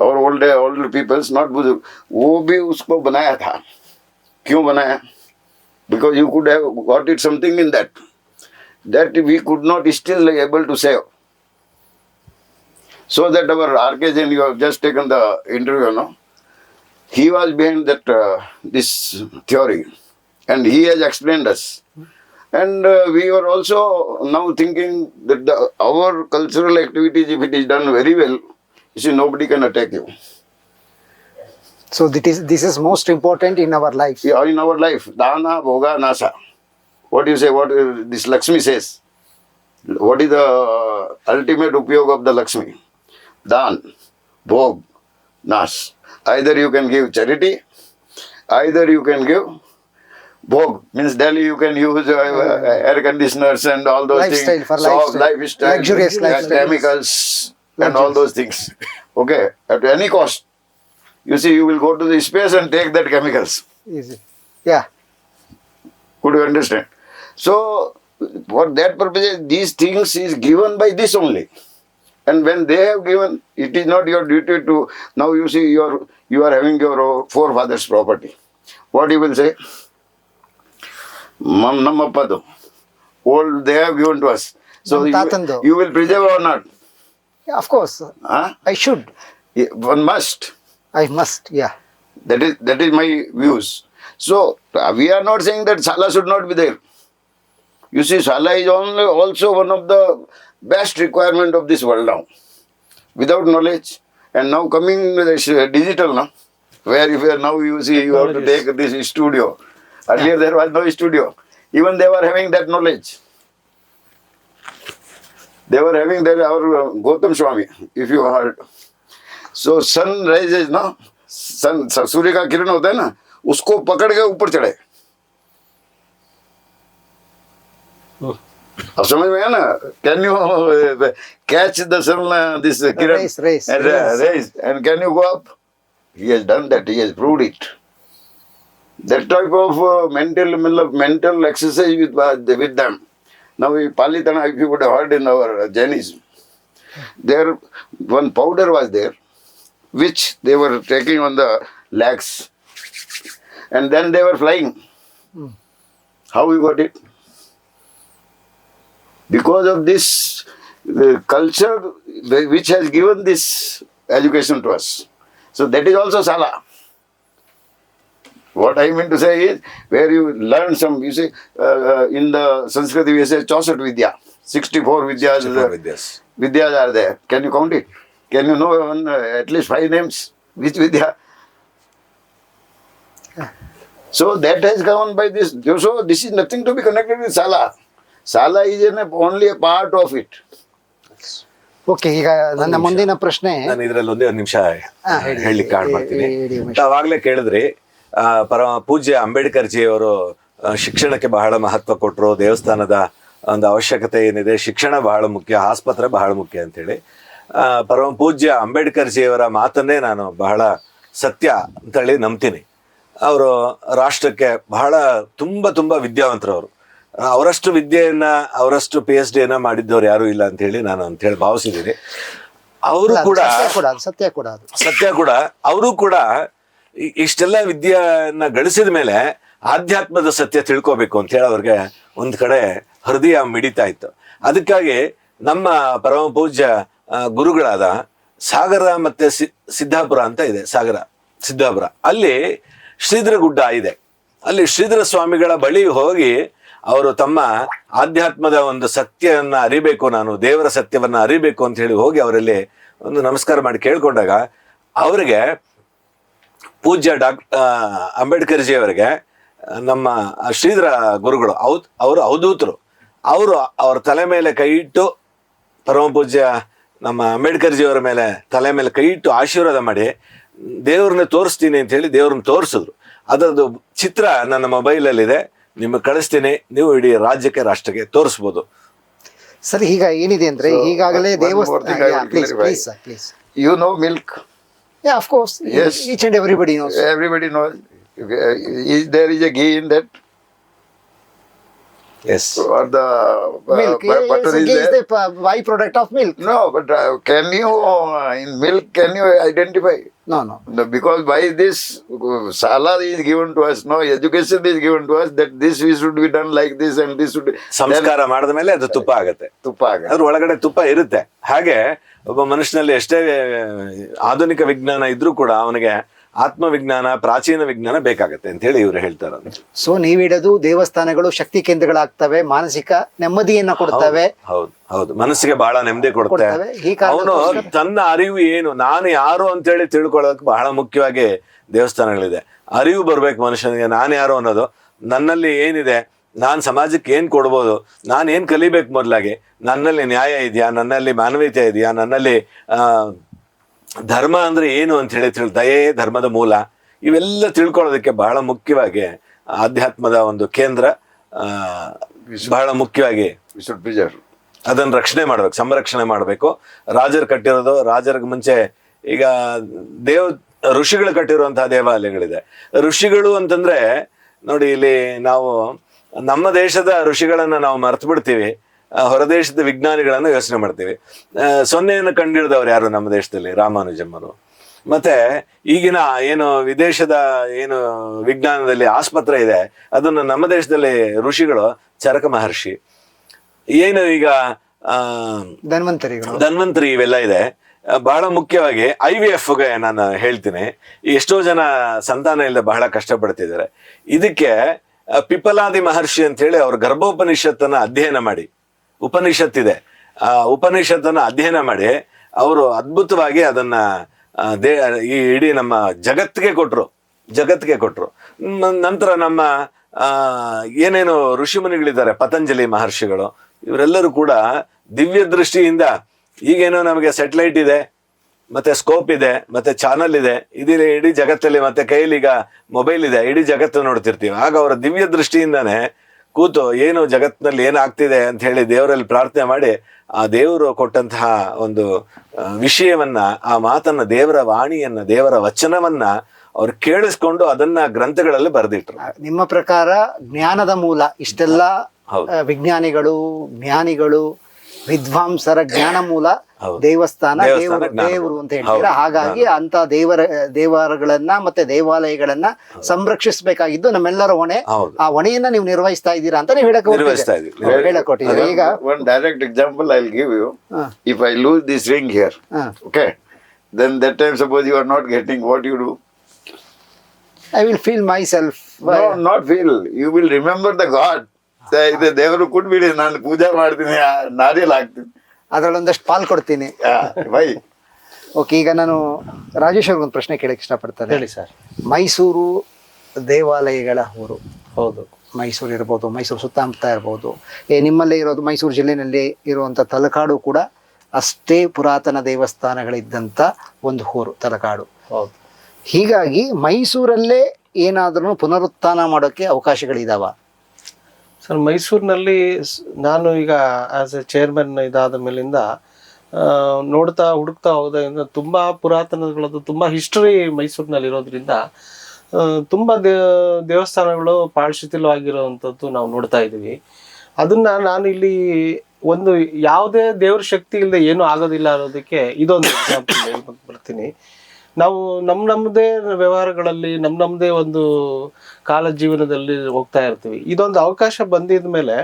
S3: our older peoples, not Bajurg. वो भी उसको बनाया था. क्यों बनाया? Because you could have got it something in that we could not still able to save. So that our R.K. Jain, you have just taken the interview, no? He was behind that this theory, and he has explained us. And we are also now thinking that our cultural activities, if it is done very well, you see, nobody can attack you.
S1: So this is most important in our life.
S3: Yeah, in our life, Dana, Bhoga, Nasa. What do you say? What this Lakshmi says? What is the ultimate upyog of the Lakshmi? Dan, Bhog, Nas. Either you can give charity, either you can give Bhog. Means daily you can use air conditioners and all those
S1: Lifestyle,
S3: things.
S1: for
S3: Soft
S1: lifestyle.
S3: lifestyle,
S1: Luxurious lifestyle.
S3: chemicals and all
S1: Luxurious.
S3: those things. Okay, at any cost. You see, you will go to the space and take that chemicals.
S1: Easy. Yeah.
S3: Could you understand? So, for that purpose, these things is given by this only. And when they have given, it is not your duty to, now you see you are having your forefathers' property. What you will say? Namappadu. All they have given to us. So
S1: Tatandu.
S3: you will preserve or not?
S1: Yeah, of course.
S3: Huh?
S1: I should.
S3: One must.
S1: I must. Yeah.
S3: That is my views. So we are not saying that Sala should not be there. You see, Sala is only also one of the best requirement of this world now. Without knowledge, and now coming this digital now, where if now you see you have to take this studio. Earlier there was no studio. Even they were having that knowledge. They were having that our Gautam Swami, if you heard. So sun rises, no? Sun, सूर्य का किरण होता है ना, उसको पकड़ के ऊपर चढ़े. अब समझ में आया ना? Can you catch the sun, this kiran? Raise. And can you go up? He has done that. He has proved it. That type of mental exercise with them. Now, Palitana, if you would have heard in our Jainism, there one powder was there, which they were taking on the legs, and then they were flying. How we got it? Because of this culture which has given this education to us. So that is also Sala. What I mean to say is, where you learn some, you see, in the Sanskrit we say Chaussat Vidya, 64 Vidyas.
S2: Vidya's
S3: Vidyas are there. Can you count it? Can you know at least 5 names? Which Vidya? So that has gone by this. So this is nothing to be connected with Sala. Sala is only a part of it.
S1: Okay, ಈಗ ನನ್ನ ಮುಂದಿನ ಪ್ರಶ್ನೆ.
S2: ನಾನು ಇದರಲ್ಲಿ ಒಂದೇ ಒಂದು ನಿಮಿಷ
S1: ಹೇಳಿ.
S2: ಹೇಳಲಿಕ್ಕೆ ಆಡ್ ಮಾಡ್ತೀನಿ.
S1: ಹೇಳಿ ಉಮೇಶ್.
S2: ತಾವಾಗ್ಲೇ ಕೇಳಿದ್ರಿ ಪರಮ ಪೂಜ್ಯ ಅಂಬೇಡ್ಕರ್ ಜಿ ಅವರು ಶಿಕ್ಷಣಕ್ಕೆ ಬಹಳ ಮಹತ್ವ ಕೊಟ್ಟರು. ದೇವಸ್ಥಾನದ ಒಂದು ಅವಶ್ಯಕತೆ ಏನಿದೆ, ಶಿಕ್ಷಣ ಬಹಳ ಮುಖ್ಯ, ಆಸ್ಪತ್ರೆ ಬಹಳ ಮುಖ್ಯ ಅಂತೇಳಿ. ಪರಮ ಪೂಜ್ಯ ಅಂಬೇಡ್ಕರ್ ಜಿಯವರ ಮಾತನ್ನೇ ನಾನು ಬಹಳ ಸತ್ಯ ಅಂತೇಳಿ ನಂಬ್ತೀನಿ. ಅವರು ರಾಷ್ಟ್ರಕ್ಕೆ ಬಹಳ ತುಂಬ ವಿದ್ಯಾವಂತರವರು. ಅವರಷ್ಟು ವಿದ್ಯೆಯನ್ನ, ಅವರಷ್ಟು PhD ಮಾಡಿದ್ದವ್ರು ಯಾರು ಇಲ್ಲ ಅಂತ ಹೇಳಿ ನಾನು ಅಂತೇಳಿ ಭಾವಿಸಿದ್ದೀನಿ. ಅವರು ಕೂಡ ಸತ್ಯ ಕೂಡ ಅವರು ಕೂಡ ಇಷ್ಟೆಲ್ಲ ವಿದ್ಯೆಯನ್ನ ಗಳಿಸಿದ ಮೇಲೆ ಆಧ್ಯಾತ್ಮದ ಸತ್ಯ ತಿಳ್ಕೋಬೇಕು ಅಂತ ಹೇಳಿ ಅವ್ರಿಗೆ ಒಂದ್ ಕಡೆ ಹೃದಯ ಮಿಡಿತಾ ಇತ್ತು. ಅದಕ್ಕಾಗಿ ನಮ್ಮ ಪರಮ ಪೂಜ್ಯ ಗುರುಗಳಾದ ಸಾಗರ ಮತ್ತೆ ಸಿದ್ದಾಪುರ ಅಂತ ಇದೆ, ಸಾಗರ ಸಿದ್ದಾಪುರ, ಅಲ್ಲಿ ಶ್ರೀಧರ ಗುಡ್ಡ ಇದೆ. ಅಲ್ಲಿ ಶ್ರೀಧರ ಸ್ವಾಮಿಗಳ ಬಳಿ ಹೋಗಿ ಅವರು ತಮ್ಮ ಆಧ್ಯಾತ್ಮದ ಒಂದು ಸತ್ಯವನ್ನ ಅರಿಬೇಕು, ನಾನು ದೇವರ ಸತ್ಯವನ್ನ ಅರಿಬೇಕು ಅಂತ ಹೇಳಿ ಹೋಗಿ ಅವರಲ್ಲಿ ಒಂದು ನಮಸ್ಕಾರ ಮಾಡಿ ಕೇಳ್ಕೊಂಡಾಗ ಅವರಿಗೆ ಪೂಜ್ಯ ಅಂಬೇಡ್ಕರ್ ಜಿ ಅವರಿಗೆ ನಮ್ಮ ಶ್ರೀಧರ ಗುರುಗಳು ಅವರು ಅವಧೂತರು, ಅವರು ಅವ್ರ ತಲೆ ಮೇಲೆ ಕೈ ಇಟ್ಟು, ಪರಮ ಪೂಜ್ಯ ನಮ್ಮ ಅಂಬೇಡ್ಕರ್ ಜಿ ಅವರ ಮೇಲೆ ತಲೆ ಮೇಲೆ ಕೈ ಇಟ್ಟು ಆಶೀರ್ವಾದ ಮಾಡಿ ದೇವ್ರನ್ನ ತೋರಿಸ್ತೀನಿ ಅಂತ ಹೇಳಿ ದೇವ್ರನ್ನ ತೋರಿಸಿದ್ರು. ಅದರದ್ದು ಚಿತ್ರ ನನ್ನ ಮೊಬೈಲಲ್ಲಿದೆ, ನಿಮಗೆ ಕಳಿಸ್ತೀನಿ, ನೀವು ಇಡೀ ರಾಜ್ಯಕ್ಕೆ ರಾಷ್ಟ್ರಕ್ಕೆ ತೋರಿಸ್ಬೋದು.
S1: ಸರಿ, ಈಗ ಏನಿದೆ ಅಂದ್ರೆ ಈಗಾಗಲೇ
S3: You know milk?
S1: Yeah, of course.
S3: Yes.
S1: Each and everybody knows.
S3: Everybody knows. There is a ghee in that?
S2: Yes.
S3: Or the
S1: Milk.
S3: butter
S1: Yes,
S3: is
S1: ghee is
S3: there?
S1: the byproduct of milk.
S3: No, but can you, in milk, can you identify?
S1: No.
S3: No, because by this, Sala is given to us, no, education is given to us, that this we should be done like this and this should be.
S2: ಸಂಸ್ಕಾರ ಮಾಡಿದ ಮೇಲೆ ಅದು ತುಪ್ಪ ಆಗತ್ತೆ. ಅದ್ರ ಒಳಗಡೆ ತುಪ್ಪ ಇರುತ್ತೆ. ಹಾಗೆ ಒಬ್ಬ ಮನುಷ್ಯನಲ್ಲಿ ಎಷ್ಟೇ ಆಧುನಿಕ ವಿಜ್ಞಾನ ಇದ್ರೂ ಕೂಡ ಅವನಿಗೆ ಆತ್ಮವಿಜ್ಞಾನ, ಪ್ರಾಚೀನ ವಿಜ್ಞಾನ ಬೇಕಾಗತ್ತೆ ಅಂತ ಹೇಳಿ ಇವರು ಹೇಳ್ತಾರೆ.
S1: ಸೊ ನೀವಿಡೋದು ದೇವಸ್ಥಾನಗಳು ಶಕ್ತಿ ಕೇಂದ್ರಗಳಾಗ್ತವೆ, ಮಾನಸಿಕ ನೆಮ್ಮದಿಯನ್ನ ಕೊಡ್ತವೆ.
S2: ಹೌದು, ಮನಸ್ಸಿಗೆ ಬಹಳ ನೆಮ್ಮದಿ ಕೊಡುತ್ತೆ. ಅವನು ತನ್ನ ಅರಿವು ಏನು, ನಾನು ಯಾರು ಅಂತೇಳಿ ತಿಳ್ಕೊಳ್ಳೋದಕ್ಕೆ ಬಹಳ ಮುಖ್ಯವಾಗಿ ದೇವಸ್ಥಾನಗಳಿದೆ. ಅರಿವು ಬರ್ಬೇಕು ಮನುಷ್ಯನಿಗೆ, ನಾನು ಯಾರು ಅನ್ನೋದು, ನನ್ನಲ್ಲಿ ಏನಿದೆ, ನಾನು ಸಮಾಜಕ್ಕೆ ಏನ್ ಕೊಡ್ಬೋದು, ನಾನು ಏನ್ ಕಲಿಬೇಕು, ಮೊದಲಾಗಿ ನನ್ನಲ್ಲಿ ನ್ಯಾಯ ಇದೆಯಾ, ನನ್ನಲ್ಲಿ ಮಾನವೀಯತೆ ಇದೆಯಾ, ನನ್ನಲ್ಲಿ ಧರ್ಮ ಅಂದ್ರೆ ಏನು ಅಂತ ಹೇಳಿ ದಯೆ ಧರ್ಮದ ಮೂಲ, ಇವೆಲ್ಲ ತಿಳ್ಕೊಳ್ಳೋದಕ್ಕೆ ಬಹಳ ಮುಖ್ಯವಾಗಿ ಆಧ್ಯಾತ್ಮದ ಒಂದು ಕೇಂದ್ರ ಬಹಳ ಮುಖ್ಯವಾಗಿ ಅದನ್ನ ರಕ್ಷಣೆ ಮಾಡ್ಬೇಕು, ಸಂರಕ್ಷಣೆ ಮಾಡ್ಬೇಕು. ರಾಜರು ಕಟ್ಟಿರೋದು, ರಾಜರಿಗೆ ಮುಂಚೆ ಈಗ ಋಷಿಗಳು ಕಟ್ಟಿರುವಂತಹ ದೇವಾಲಯಗಳಿದೆ. ಋಷಿಗಳು ಅಂತಂದ್ರೆ ನೋಡಿ, ಇಲ್ಲಿ ನಾವು ನಮ್ಮ ದೇಶದ ಋಷಿಗಳನ್ನ ನಾವು ಮರ್ತು ಬಿಡ್ತೀವಿ, ಹೊರದೇಶದ ವಿಜ್ಞಾನಿಗಳನ್ನ ಯೋಚನೆ ಮಾಡ್ತೀವಿ. ಸೊನ್ನೆಯನ್ನು ಕಂಡಿಡಿದವ್ರು ಯಾರು ನಮ್ಮ ದೇಶದಲ್ಲಿ? ರಾಮಾನುಜಮ್ಮರು. ಮತ್ತೆ ಈಗಿನ ಏನು ವಿದೇಶದ ಏನು ವಿಜ್ಞಾನದಲ್ಲಿ ಆಸ್ಪತ್ರೆ ಇದೆ, ಅದನ್ನು ನಮ್ಮ ದೇಶದಲ್ಲಿ ಋಷಿಗಳು ಚರಕ ಮಹರ್ಷಿ, ಏನು ಈಗ ಧನ್ವಂತರಿ ಇವೆಲ್ಲ ಇದೆ. ಬಹಳ ಮುಖ್ಯವಾಗಿ IVF-ಗೆ ನಾನು ಹೇಳ್ತೀನಿ, ಎಷ್ಟೋ ಜನ ಸಂತಾನ ಇಲ್ಲದೆ ಬಹಳ ಕಷ್ಟಪಡ್ತಿದ್ದಾರೆ. ಇದಕ್ಕೆ ಪಿಪ್ಪಲಾದಿ ಮಹರ್ಷಿ ಅಂತ ಹೇಳಿ ಅವ್ರ ಗರ್ಭೋಪನಿಷತ್ತನ್ನ ಅಧ್ಯಯನ ಮಾಡಿ, ಉಪನಿಷತ್ತಿದೆ, ಆ ಉಪನಿಷತ್ತನ್ನ ಅಧ್ಯಯನ ಮಾಡಿ ಅವರು ಅದ್ಭುತವಾಗಿ ಅದನ್ನ ಈ ಇಡೀ ನಮ್ಮ ಜಗತ್ತಿಗೆ ಕೊಟ್ರು. ನಂತರ ನಮ್ಮ ಏನೇನು ಋಷಿಮುನಿಗಳಿದ್ದಾರೆ, ಪತಂಜಲಿ ಮಹರ್ಷಿಗಳು, ಇವರೆಲ್ಲರೂ ಕೂಡ ದಿವ್ಯ ದೃಷ್ಟಿಯಿಂದ, ಈಗೇನೋ ನಮಗೆ ಸ್ಯಾಟಲೈಟ್ ಇದೆ, ಮತ್ತೆ ಸ್ಕೋಪ್ ಇದೆ, ಮತ್ತೆ ಚಾನಲ್ ಇದೆ, ಇದಿದೆ ಇಡೀ ಜಗತ್ತಲ್ಲಿ, ಮತ್ತೆ ಕೈಲಿ ಈಗ ಮೊಬೈಲ್ ಇದೆ, ಇಡೀ ಜಗತ್ತು ನೋಡ್ತಿರ್ತೀವಿ. ಆಗ ಅವರ ದಿವ್ಯ ದೃಷ್ಟಿಯಿಂದಾನೆ ಕೂತು ಏನು ಜಗತ್ತಿನಲ್ಲಿ ಏನಾಗ್ತಿದೆ ಅಂತ ಹೇಳಿ ದೇವರಲ್ಲಿ ಪ್ರಾರ್ಥನೆ ಮಾಡಿ ಆ ದೇವರು ಕೊಟ್ಟಂತಹ ಒಂದು ವಿಷಯವನ್ನ, ಆ ಮಾತನ್ನ, ದೇವರ ವಾಣಿಯನ್ನ, ದೇವರ ವಚನವನ್ನ ಅವ್ರು ಕೇಳಿಸ್ಕೊಂಡು ಅದನ್ನ ಗ್ರಂಥಗಳಲ್ಲಿ ಬರೆದಿಟ್ರು.
S1: ನಿಮ್ಮ ಪ್ರಕಾರ ಜ್ಞಾನದ ಮೂಲ ಇಷ್ಟೆಲ್ಲ ವಿಜ್ಞಾನಿಗಳು, ಜ್ಞಾನಿಗಳು, ವಿದ್ವಾಂಸರ ಜ್ಞಾನ ಮೂಲ ದೇವಸ್ಥಾನ, ದೇವರು ಅಂತ ಹೇಳ್ತೀರಾ. ಹಾಗಾಗಿ ಅಂತ ದೇವರುಗಳನ್ನ ಮತ್ತೆ ದೇವಾಲಯಗಳನ್ನ ಸಂರಕ್ಷಿಸಬೇಕಾಗಿದ್ದು ನಮ್ಮೆಲ್ಲರ ಹೊಣೆ. ಆ ಹೊಣೆಯನ್ನ ನೀವು ನಿರ್ವಹಿಸ್ತಾ ಇದ್ದೀರಾ ಅಂತ ನೀವು ಹೇಳಕೊಟ್ಟಿದ್ದೀರಿ. ಈಗ
S3: one direct example I'll give you. If I lose this ring here, okay, then that time suppose you are not getting, what you do?
S1: I will feel my self.
S3: No, not feel. You will remember the God. ಇದು ದೇವರು ಕೊಟ್ಬಿಡಿ, ನಾನು ಪೂಜೆ ಮಾಡ್ತೀನಿ, ನಾರಿಯಲ್ಲಿ ಹಾಕ್ತೀನಿ.
S1: ಅದರಲ್ಲೊಂದಷ್ಟು ಪಾಲ್ ಕೊಡ್ತೀನಿ.
S3: Y?
S1: Okay, ಈಗ ನಾನು ರಾಜೇಶ್ ಅವ್ರಿಗೊಂದು ಪ್ರಶ್ನೆ ಕೇಳಕ್ಕೆ ಇಷ್ಟಪಡ್ತೇನೆ.
S4: ಹೇಳಿ ಸರ್.
S1: ಮೈಸೂರು ದೇವಾಲಯಗಳ ಊರು.
S4: ಹೌದು.
S1: ಮೈಸೂರು ಇರ್ಬೋದು, ಮೈಸೂರು ಸುತ್ತಮುತ್ತ ಇರ್ಬೋದು, ನಿಮ್ಮಲ್ಲೇ ಇರೋದು ಮೈಸೂರು ಜಿಲ್ಲೆಯಲ್ಲಿ ಇರುವಂಥ ತಲಕಾಡು ಕೂಡ ಅಷ್ಟೇ ಪುರಾತನ ದೇವಸ್ಥಾನಗಳಿದ್ದಂಥ ಒಂದು ಊರು ತಲಕಾಡು.
S4: ಹೌದು.
S1: ಹೀಗಾಗಿ ಮೈಸೂರಲ್ಲೇ ಏನಾದರೂ ಪುನರುತ್ಥಾನ ಮಾಡೋಕ್ಕೆ ಅವಕಾಶಗಳಿದಾವ?
S4: ಸರ್, ಮೈಸೂರಿನಲ್ಲಿ ನಾನು ಈಗ ಆಸ್ ಎ ಚೇರ್ಮನ್ ಇದಾದ ಮೇಲಿಂದ ನೋಡ್ತಾ ಹುಡುಕ್ತಾ ಹೋದಾಗ ತುಂಬ ಪುರಾತನಗಳದ್ದು ತುಂಬ ಹಿಸ್ಟರಿ ಮೈಸೂರಿನಲ್ಲಿ ಇರೋದ್ರಿಂದ ತುಂಬ ದೇವಸ್ಥಾನಗಳು ಪಾಳ್ಶಿಥಿಲವಾಗಿರುವಂಥದ್ದು ನಾವು ನೋಡ್ತಾ ಇದ್ದೀವಿ. ಅದನ್ನ ನಾನು ಇಲ್ಲಿ ಒಂದು ಯಾವುದೇ ದೇವ್ರ ಶಕ್ತಿ ಇಲ್ಲದೆ ಏನೂ ಆಗೋದಿಲ್ಲ ಅನ್ನೋದಕ್ಕೆ ಇದೊಂದು ಎಕ್ಸಾಂಪಲ್ ಹೇಳ್ಕೊಂಡು ಬರ್ತೀನಿ. ನಾವು ನಮ್ಮದೇ ವ್ಯವಹಾರಗಳಲ್ಲಿ ನಮ್ಮದೇ ಒಂದು ಕಾಲ ಜೀವನದಲ್ಲಿ ಹೋಗ್ತಾ ಇರ್ತೀವಿ. ಇದೊಂದು ಅವಕಾಶ ಬಂದಿದ ಮೇಲೆ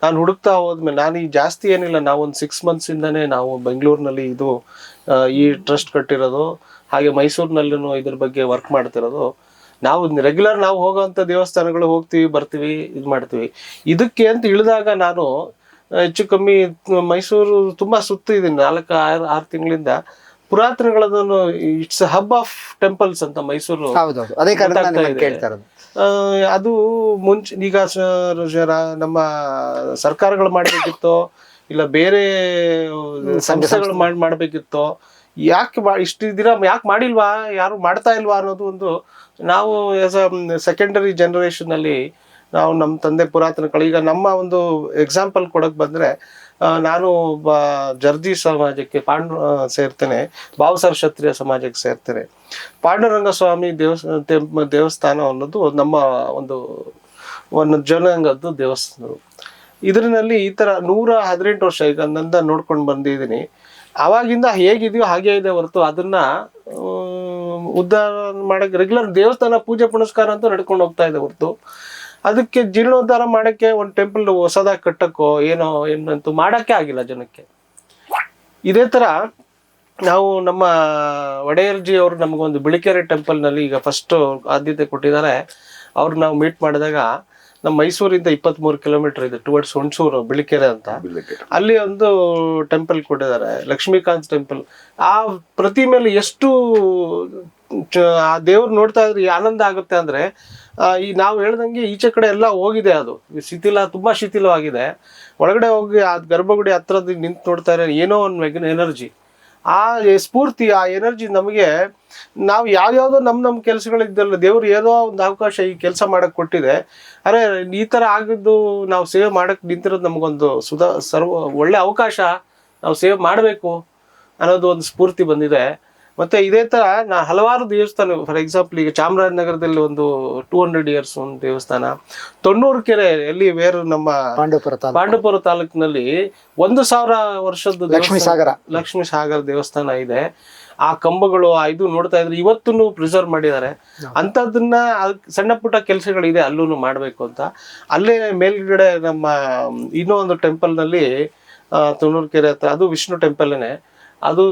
S4: ನಾನು ಹುಡುಕ್ತಾ ಹೋದ್ಮೇಲೆ, ನಾನು ಈ ಜಾಸ್ತಿ ಏನಿಲ್ಲ, ನಾವು ಒಂದು 6 months ನಾವು ಬೆಂಗಳೂರಿನಲ್ಲಿ ಇದು ಈ ಟ್ರಸ್ಟ್ ಕಟ್ಟಿರೋದು, ಹಾಗೆ ಮೈಸೂರಿನಲ್ಲೂ ಇದ್ರ ಬಗ್ಗೆ ವರ್ಕ್ ಮಾಡ್ತಿರೋದು. ನಾವು ರೆಗ್ಯುಲರ್ ನಾವು ಹೋಗೋವಂಥ ದೇವಸ್ಥಾನಗಳು ಹೋಗ್ತೀವಿ, ಬರ್ತೀವಿ, ಇದು ಮಾಡ್ತೀವಿ. ಇದಕ್ಕೆ ಅಂತ ಇಳಿದಾಗ ನಾನು ಹೆಚ್ಚು ಕಮ್ಮಿ ಮೈಸೂರು ತುಂಬ ಸುತ್ತಿದ್ದೀನಿ 4-6 ತಿಂಗಳಿಂದ. ಪುರಾತನಗಳನ್ನು ಇಟ್ಸ್ ಹಬ್ ಆಫ್ ಟೆಂಪಲ್ಸ್ ಅಂತ ಮೈಸೂರು.
S1: ಹೌದೌದು, ಅದೇ ಕಾರಣ ಕೇಳ್ತಾ ಇರೋದು.
S4: ಅದು ಮುಂಚೆ ಈಗ ನಮ್ಮ ಸರ್ಕಾರಗಳು ಮಾಡಬೇಕಿತ್ತೋ ಇಲ್ಲ ಬೇರೆ ಸಂಸ್ಥೆಗಳು ಮಾಡಬೇಕಿತ್ತೋ, ಯಾಕೆ ಇಷ್ಟು ದಿನ ಯಾಕೆ ಮಾಡಿಲ್ವಾ, ಯಾರು ಮಾಡ್ತಾ ಇಲ್ವಾ ಅನ್ನೋದು ಒಂದು. ನಾವು ಆಸ್ ಅ ಸೆಕೆಂಡರಿ ಜನರೇಷನ್ ಅಲ್ಲಿ ನಾವು ನಮ್ಮ ತಂದೆ ಪುರಾತನಗಳು, ಈಗ ನಮ್ಮ ಒಂದು ಎಕ್ಸಾಂಪಲ್ ಕೊಡಕ್ ಬಂದ್ರೆ, ನಾನು ಜರ್ಜಿ ಸಮಾಜಕ್ಕೆ ಸೇರ್ತೇನೆ, ಭಾವಸಾರ ಕ್ಷತ್ರಿಯ ಸಮಾಜಕ್ಕೆ ಸೇರ್ತೇನೆ. ಪಾಂಡುರಂಗ ಸ್ವಾಮಿ ದೇವಸ್ಥಾನ ಅನ್ನೋದು ನಮ್ಮ ಒಂದು ಜನಾಂಗದ್ದು ದೇವಸ್ಥಾನ. ಇದರಲ್ಲಿ ಈ ತರ 118 ವರ್ಷ ಈಗ ನಂದ ನೋಡ್ಕೊಂಡು ಬಂದಿದ್ದೀನಿ. ಅವಾಗಿಂದ ಹೇಗಿದೆಯೋ ಹಾಗೆ ಇದೆ ಹೊರತು ಅದನ್ನ ಉದ್ಧಾರ ಮಾಡಕ್ಕೆ ರೆಗ್ಯುಲರ್ ದೇವಸ್ಥಾನ ಪೂಜೆ ಪುನಸ್ಕಾರ ಅಂತ ನಡ್ಕೊಂಡು ಹೋಗ್ತಾ ಇದೆ ಹೊರತು ಅದಕ್ಕೆ ಜೀರ್ಣೋದ್ಧಾರ ಮಾಡಕ್ಕೆ ಒಂದು ಟೆಂಪಲ್ ಹೊಸದಾಗಿ ಕಟ್ಟಕ್ಕೋ ಏನಂತೂ ಮಾಡಕ್ಕೆ ಆಗಿಲ್ಲ ಜನಕ್ಕೆ. ಇದೇ ತರ ನಾವು ನಮ್ಮ ಒಡೆಯರ್ಜಿ ಅವರು ನಮಗೊಂದು ಬಿಳಿಕೆರೆ ಟೆಂಪಲ್ನಲ್ಲಿ ಈಗ ಫಸ್ಟ್ ಆದ್ಯತೆ ಕೊಟ್ಟಿದ್ದಾರೆ. ಅವ್ರು ನಾವು ಮೀಟ್ ಮಾಡಿದಾಗ, ನಮ್ಮ ಮೈಸೂರಿಂದ 23 ಕಿಲೋಮೀಟರ್ ಇದೆ ಟುವರ್ಡ್ಸ್ ಹುಣಸೂರು ಬಿಳಿಕೆರೆ ಅಂತ, ಅಲ್ಲಿ ಒಂದು ಟೆಂಪಲ್ ಕೊಟ್ಟಿದ್ದಾರೆ, ಲಕ್ಷ್ಮೀಕಾಂತ್ ಟೆಂಪಲ್. ಆ ಪ್ರತಿ ಮೇಲೆ ಎಷ್ಟು ಆ ದೇವ್ರು ನೋಡ್ತಾ ಇದ್ರೆ ಆನಂದ ಆಗುತ್ತೆ ಅಂದ್ರೆ, ಈ ನಾವು ಹೇಳ್ದಂಗೆ ಈಚೆ ಕಡೆ ಎಲ್ಲ ಹೋಗಿದೆ, ಅದು ತುಂಬಾ ಶಿಥಿಲವಾಗಿದೆ. ಒಳಗಡೆ ಹೋಗಿ ಆ ಗರ್ಭಗುಡಿ ಹತ್ರದಿಂದ ನಿಂತು ನೋಡ್ತಾ ಇರೋ ಏನೋ ಒಂದು ಎನರ್ಜಿ, ಆ ಸ್ಫೂರ್ತಿ, ಆ ಎನರ್ಜಿ ನಮಗೆ, ನಾವು ಯಾವ್ಯಾವ್ದೋ ನಮ್ಮ ಕೆಲಸಗಳಿದ್ದಲ್ಲ, ದೇವ್ರು ಏನೋ ಒಂದು ಅವಕಾಶ ಈ ಕೆಲಸ ಮಾಡಕ್ ಕೊಟ್ಟಿದೆ. ಅರೆ ಈ ತರ ಆಗಿದ್ದು ನಾವು ಸೇವೆ ಮಾಡಕ್ ನಿಂತಿರೋದು ನಮಗೊಂದು ಒಳ್ಳೆ ಅವಕಾಶ, ನಾವು ಸೇವೆ ಮಾಡಬೇಕು ಅನ್ನೋದು ಒಂದು ಸ್ಫೂರ್ತಿ ಬಂದಿದೆ. ಮತ್ತೆ ಇದೇ ತರ ಹಲವಾರು ದೇವಸ್ಥಾನ, ಫಾರ್ ಎಕ್ಸಾಂಪಲ್ ಈಗ ಚಾಮರಾಜನಗರದಲ್ಲಿ ಒಂದು 200 years ಒಂದು ದೇವಸ್ಥಾನ, ತೊಣ್ಣೂರು ಕೆರೆ ಎಲ್ಲಿ ನಮ್ಮ ಪಾಂಡವಪುರ ತಾಲೂಕಿನಲ್ಲಿ 1000 ವರ್ಷದ ಲಕ್ಷ್ಮೀ ಸಾಗರ ದೇವಸ್ಥಾನ ಇದೆ. ಆ ಕಂಬಗಳು ಇದು ನೋಡ್ತಾ ಇದ್ರೆ ಇವತ್ತೂ ಪ್ರಿಸರ್ವ್ ಮಾಡಿದ್ದಾರೆ. ಅಂತದನ್ನ ಸಣ್ಣ ಪುಟ್ಟ ಕೆಲಸಗಳಿದೆ ಅಲ್ಲೂ ಮಾಡ್ಬೇಕು ಅಂತ. ಅಲ್ಲೇ ಮೇಲ್ಗಡೆ ನಮ್ಮ ಇನ್ನೂ ಒಂದು ಟೆಂಪಲ್ ನಲ್ಲಿ ತೊಣ್ಣೂರು ಕೆರೆ ಹತ್ರ, ಅದು ವಿಷ್ಣು ಟೆಂಪಲ್ನೇ, ಅದು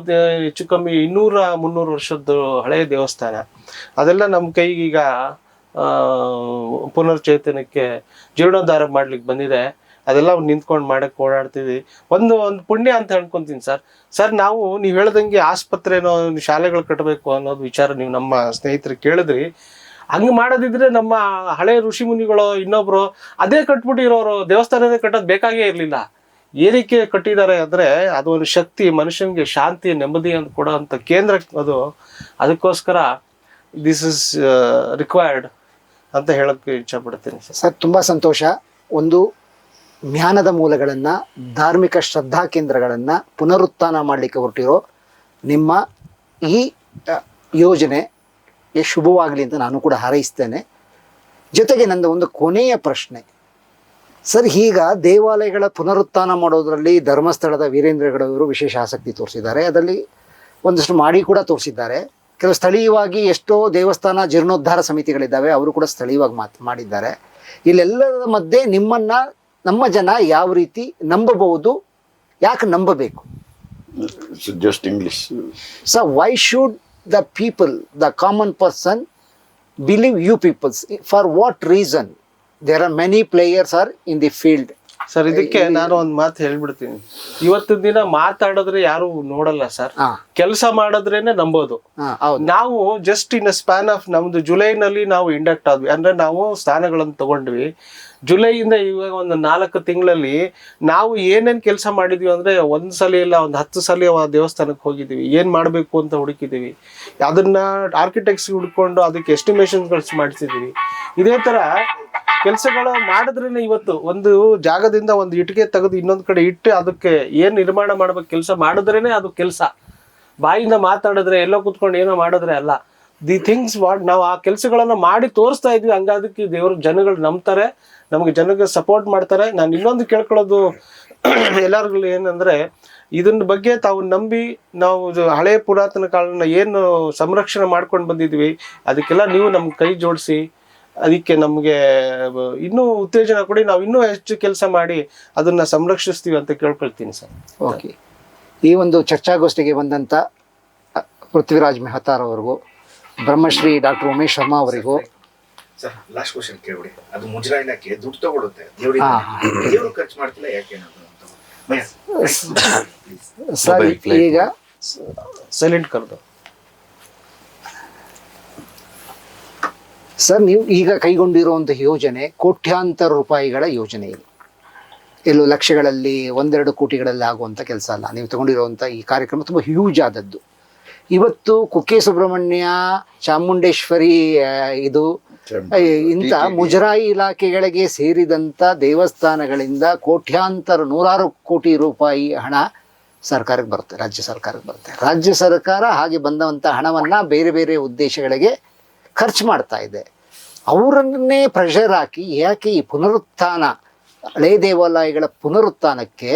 S4: ಹೆಚ್ಚು ಕಮ್ಮಿ 200-300 ವರ್ಷದ ಹಳೆಯ ದೇವಸ್ಥಾನ. ಅದೆಲ್ಲ ನಮ್ಮ ಕೈಗೆ ಈಗ ಪುನರ್ಚೇತನಕ್ಕೆ ಜೀರ್ಣೋದ್ಧಾರ ಮಾಡ್ಲಿಕ್ಕೆ ಬಂದಿದೆ. ಅದೆಲ್ಲ ನಿಂತ್ಕೊಂಡು ಮಾಡಕ್ಕೆ ಓಡಾಡ್ತೀವಿ. ಒಂದು ಪುಣ್ಯ ಅಂತ ಅನ್ಕೊಂತೀನಿ ಸರ್. ನೀವು ಹೇಳ್ದಂಗೆ ಆಸ್ಪತ್ರೆನೋ ಶಾಲೆಗಳು ಕಟ್ಟಬೇಕು ಅನ್ನೋದು ವಿಚಾರ ನೀವು ನಮ್ಮ ಸ್ನೇಹಿತರು ಕೇಳಿದ್ರಿ. ಹಂಗೆ ಮಾಡೋದಿದ್ರೆ ನಮ್ಮ ಹಳೆ ಋಷಿ ಮುನಿಗಳು ಇನ್ನೊಬ್ರು ಅದೇ ಕಟ್ಬಿಟ್ಟಿರೋರು ದೇವಸ್ಥಾನದೇ ಕಟ್ಟೋದು ಬೇಕಾಗೇ ಇರಲಿಲ್ಲ. ಏನಕ್ಕೆ ಕಟ್ಟಿದ್ದಾರೆ ಅಂದ್ರೆ, ಅದು ಒಂದು ಶಕ್ತಿ, ಮನುಷ್ಯನಿಗೆ ಶಾಂತಿ ನೆಮ್ಮದಿ ಅಂತ ಕೊಡೋ ಅಂತ ಕೇಂದ್ರ ಅದು. ಅದಕ್ಕೋಸ್ಕರ ದಿಸ್ ಇಸ್ ರಿಕ್ವೈರ್ಡ್ ಅಂತ ಹೇಳಕ್ಕೆ ಇಚ್ಛಪಡ್ತೀನಿ
S1: ಸರ್. ತುಂಬಾ ಸಂತೋಷ. ಒಂದು ಜ್ಞಾನದ ಮೂಲಗಳನ್ನು, ಧಾರ್ಮಿಕ ಶ್ರದ್ಧಾ ಕೇಂದ್ರಗಳನ್ನು ಪುನರುತ್ಥಾನ ಮಾಡಲಿಕ್ಕೆ ಹೊರಟಿರೋ ನಿಮ್ಮ ಈ ಯೋಜನೆ ಶುಭವಾಗಲಿ ಅಂತ ನಾನು ಕೂಡ ಹಾರೈಸ್ತೇನೆ. ಜೊತೆಗೆ ನಂದು ಒಂದು ಕೊನೆಯ ಪ್ರಶ್ನೆ ಸರ್. ಈಗ ದೇವಾಲಯಗಳ ಪುನರುತ್ಥಾನ ಮಾಡೋದರಲ್ಲಿ ಧರ್ಮಸ್ಥಳದ ವೀರೇಂದ್ರಗಡವರು ವಿಶೇಷ ಆಸಕ್ತಿ ತೋರಿಸಿದ್ದಾರೆ. ಅದರಲ್ಲಿ ಒಂದಷ್ಟು ಮಾಡಿ ಕೂಡ ತೋರಿಸಿದ್ದಾರೆ. ಕೆಲವು ಸ್ಥಳೀಯವಾಗಿ ಎಷ್ಟೋ ದೇವಸ್ಥಾನ ಜೀರ್ಣೋದ್ಧಾರ ಸಮಿತಿಗಳಿದ್ದಾವೆ, ಅವರು ಕೂಡ ಸ್ಥಳೀಯವಾಗಿ ಮಾಡಿದ್ದಾರೆ. ಇಲ್ಲೆಲ್ಲರ ಮಧ್ಯೆ ನಮ್ಮ ಜನ ಯಾವ ರೀತಿ ನಂಬಬಹುದು, ಯಾಕೆ ನಂಬಬೇಕು?
S3: Just English.
S1: So why should the people, the common person believe you peoples, for what reason there are many players are in the field?
S4: Sir ಇದಕ್ಕೆ ನಾನು ಒಂದ್ ಮಾತು ಹೇಳ್ಬಿಡ್ತೀನಿ. ಇವತ್ತಿನ ದಿನ ಮಾತಾಡಿದ್ರೆ ಯಾರು ನೋಡಲ್ಲ ಸರ್,
S1: ಹಾ.
S4: ಕೆಲಸ ಮಾಡಿದ್ರೇನೆ ನಂಬೋದು.
S1: ಹೌದು.
S4: ನಾವು ಜಸ್ಟ್ ಇನ್ ಸ್ಪ್ಯಾನ್ ಆಫ್ ನಮ್ದು ಜುಲೈನಲ್ಲಿ ನಾವು ಇಂಡಕ್ಟ್ ಆದ್ವಿ, ಅಂದ್ರೆ ನಾವು ಸ್ಥಾನಗಳನ್ನು ತಗೊಂಡ್ವಿ. ಜುಲೈಯಿಂದ ಇವಾಗ ಒಂದು 4 ತಿಂಗಳಲ್ಲಿ ನಾವು ಏನೇನ್ ಕೆಲಸ ಮಾಡಿದ್ವಿ ಅಂದ್ರೆ, ಒಂದ್ ಸಲ ಇಲ್ಲ 10 ಸಲ ಆ ದೇವಸ್ಥಾನಕ್ಕೆ ಹೋಗಿದ್ದೀವಿ, ಏನ್ ಮಾಡ್ಬೇಕು ಅಂತ ಹುಡುಕಿದೀವಿ. ಅದನ್ನ ಆರ್ಕಿಟೆಕ್ಟ್ಸ್ ಹುಡ್ಕೊಂಡು ಅದಕ್ಕೆ ಎಸ್ಟಿಮೇಷನ್ಸ್ ಮಾಡಿಸಿದೀವಿ. ಇದೇ ತರ ಕೆಲಸಗಳು ಮಾಡಿದ್ರೇನೆ ಇವತ್ತು ಒಂದು ಜಾಗದಿಂದ ಒಂದು ಇಟ್ಟಿಗೆ ತೆಗೆದು ಇನ್ನೊಂದ್ ಕಡೆ ಇಟ್ಟು ಅದಕ್ಕೆ ಏನ್ ನಿರ್ಮಾಣ ಮಾಡ್ಬೇಕು ಕೆಲಸ ಮಾಡಿದ್ರೇನೆ ಅದು ಕೆಲಸ. ಬಾಯಿಂದ ಮಾತಾಡಿದ್ರೆ ಎಲ್ಲೋ ಕುತ್ಕೊಂಡು ಏನೋ ಮಾಡಿದ್ರೆ ಅಲ್ಲ. ದಿ ಥಿಂಗ್ಸ್ ವಾಟ್ ನಾವು ಆ ಕೆಲಸಗಳನ್ನ ಮಾಡಿ ತೋರಿಸ್ತಾ ಇದ್ವಿ. ಹಂಗಾದಕ್ಕೆ ದೇವ್ರ ಜನಗಳು ನಂಬ್ತಾರೆ, ನಮಗೆ ಜನಕ್ಕೆ ಸಪೋರ್ಟ್ ಮಾಡ್ತಾರೆ. ನಾನು ಇನ್ನೊಂದು ಕೇಳ್ಕೊಳ್ಳೋದು ಎಲ್ಲರಿಗೂ ಏನಂದ್ರೆ, ಇದನ್ನ ಬಗ್ಗೆ ತಾವು ನಂಬಿ ನಾವು ಹಳೆ ಪುರಾತನ ಕಾಲನ ಏನು ಸಂರಕ್ಷಣೆ ಮಾಡ್ಕೊಂಡು ಬಂದಿದ್ವಿ, ಅದಕ್ಕೆಲ್ಲ ನೀವು ನಮ್ಗೆ ಕೈ ಜೋಡಿಸಿ ಅದಕ್ಕೆ ನಮಗೆ ಇನ್ನೂ ಉತ್ತೇಜನ ಕೊಡಿ, ನಾವು ಇನ್ನೂ ಹೆಚ್ಚು ಕೆಲಸ ಮಾಡಿ ಅದನ್ನ ಸಂರಕ್ಷಿಸ್ತೀವಿ ಅಂತ ಕೇಳ್ಕೊಳ್ತೀನಿ ಸರ್.
S1: ಓಕೆ, ಈ ಒಂದು ಚರ್ಚಾಗೋಷ್ಠಿಗೆ ಬಂದಂಥ ಪೃಥ್ವಿರಾಜ್ ಮೆಹತಾರ್ ಅವರಿಗೂ, ಬ್ರಹ್ಮಶ್ರೀ ಡಾಕ್ಟರ್ ಉಮೇಶ್ ಶರ್ಮಾ ಅವರಿಗೂ.
S5: ಸರ್ ಲಾಸ್ಟ್ ಕ್ವಶನ್ ಕೇಳ್ಬಿಡಿ. ಅದು ಮುಜರಾಯಿನಕ್ಕೆ ದುಡ್ಡು ತಗೊಳುತ್ತೆ, ದೇವರು ಖರ್ಚು ಮಾಡ್ತಿಲ್ಲ, ಯಾಕೆ
S1: ಸರ್ ಈಗ
S4: ಸೈಲೆಂಟ್ ಕರೆದು
S1: ಸರ್, ನೀವು ಈಗ ಕೈಗೊಂಡಿರುವಂತಹ ಯೋಜನೆ ಕೋಟ್ಯಾಂತರ ರೂಪಾಯಿಗಳ ಯೋಜನೆ ಇದು. ಎಲ್ಲೋ ಲಕ್ಷಗಳಲ್ಲಿ 1-2 ಕೋಟಿಗಳಲ್ಲಿ ಆಗುವಂಥ ಕೆಲಸ ಅಲ್ಲ. ನೀವು ತಗೊಂಡಿರುವಂಥ ಈ ಕಾರ್ಯಕ್ರಮ ತುಂಬ ಹ್ಯೂಜ್ ಆದದ್ದು. ಇವತ್ತು ಕುಕ್ಕೆ ಸುಬ್ರಹ್ಮಣ್ಯ, ಚಾಮುಂಡೇಶ್ವರಿ, ಇದು ಇಂಥ ಮುಜರಾಯಿ ಇಲಾಖೆಗಳಿಗೆ ಸೇರಿದಂಥ ದೇವಸ್ಥಾನಗಳಿಂದ ಕೋಟ್ಯಾಂತರ 100 ಕೋಟಿ ರೂಪಾಯಿ ಹಣ ಸರ್ಕಾರಕ್ಕೆ ಬರುತ್ತೆ, ರಾಜ್ಯ ಸರ್ಕಾರಕ್ಕೆ ಬರುತ್ತೆ. ರಾಜ್ಯ ಸರ್ಕಾರ ಹಾಗೆ ಬಂದಂಥ ಹಣವನ್ನು ಬೇರೆ ಬೇರೆ ಉದ್ದೇಶಗಳಿಗೆ ಖರ್ಚು ಮಾಡ್ತಾ ಇದೆ. ಅವರನ್ನೇ ಪ್ರೆಷರ್ ಹಾಕಿ ಯಾಕೆ ಈ ಪುನರುತ್ಥಾನ, ಹಳೆ ದೇವಾಲಯಗಳ ಪುನರುತ್ಥಾನಕ್ಕೆ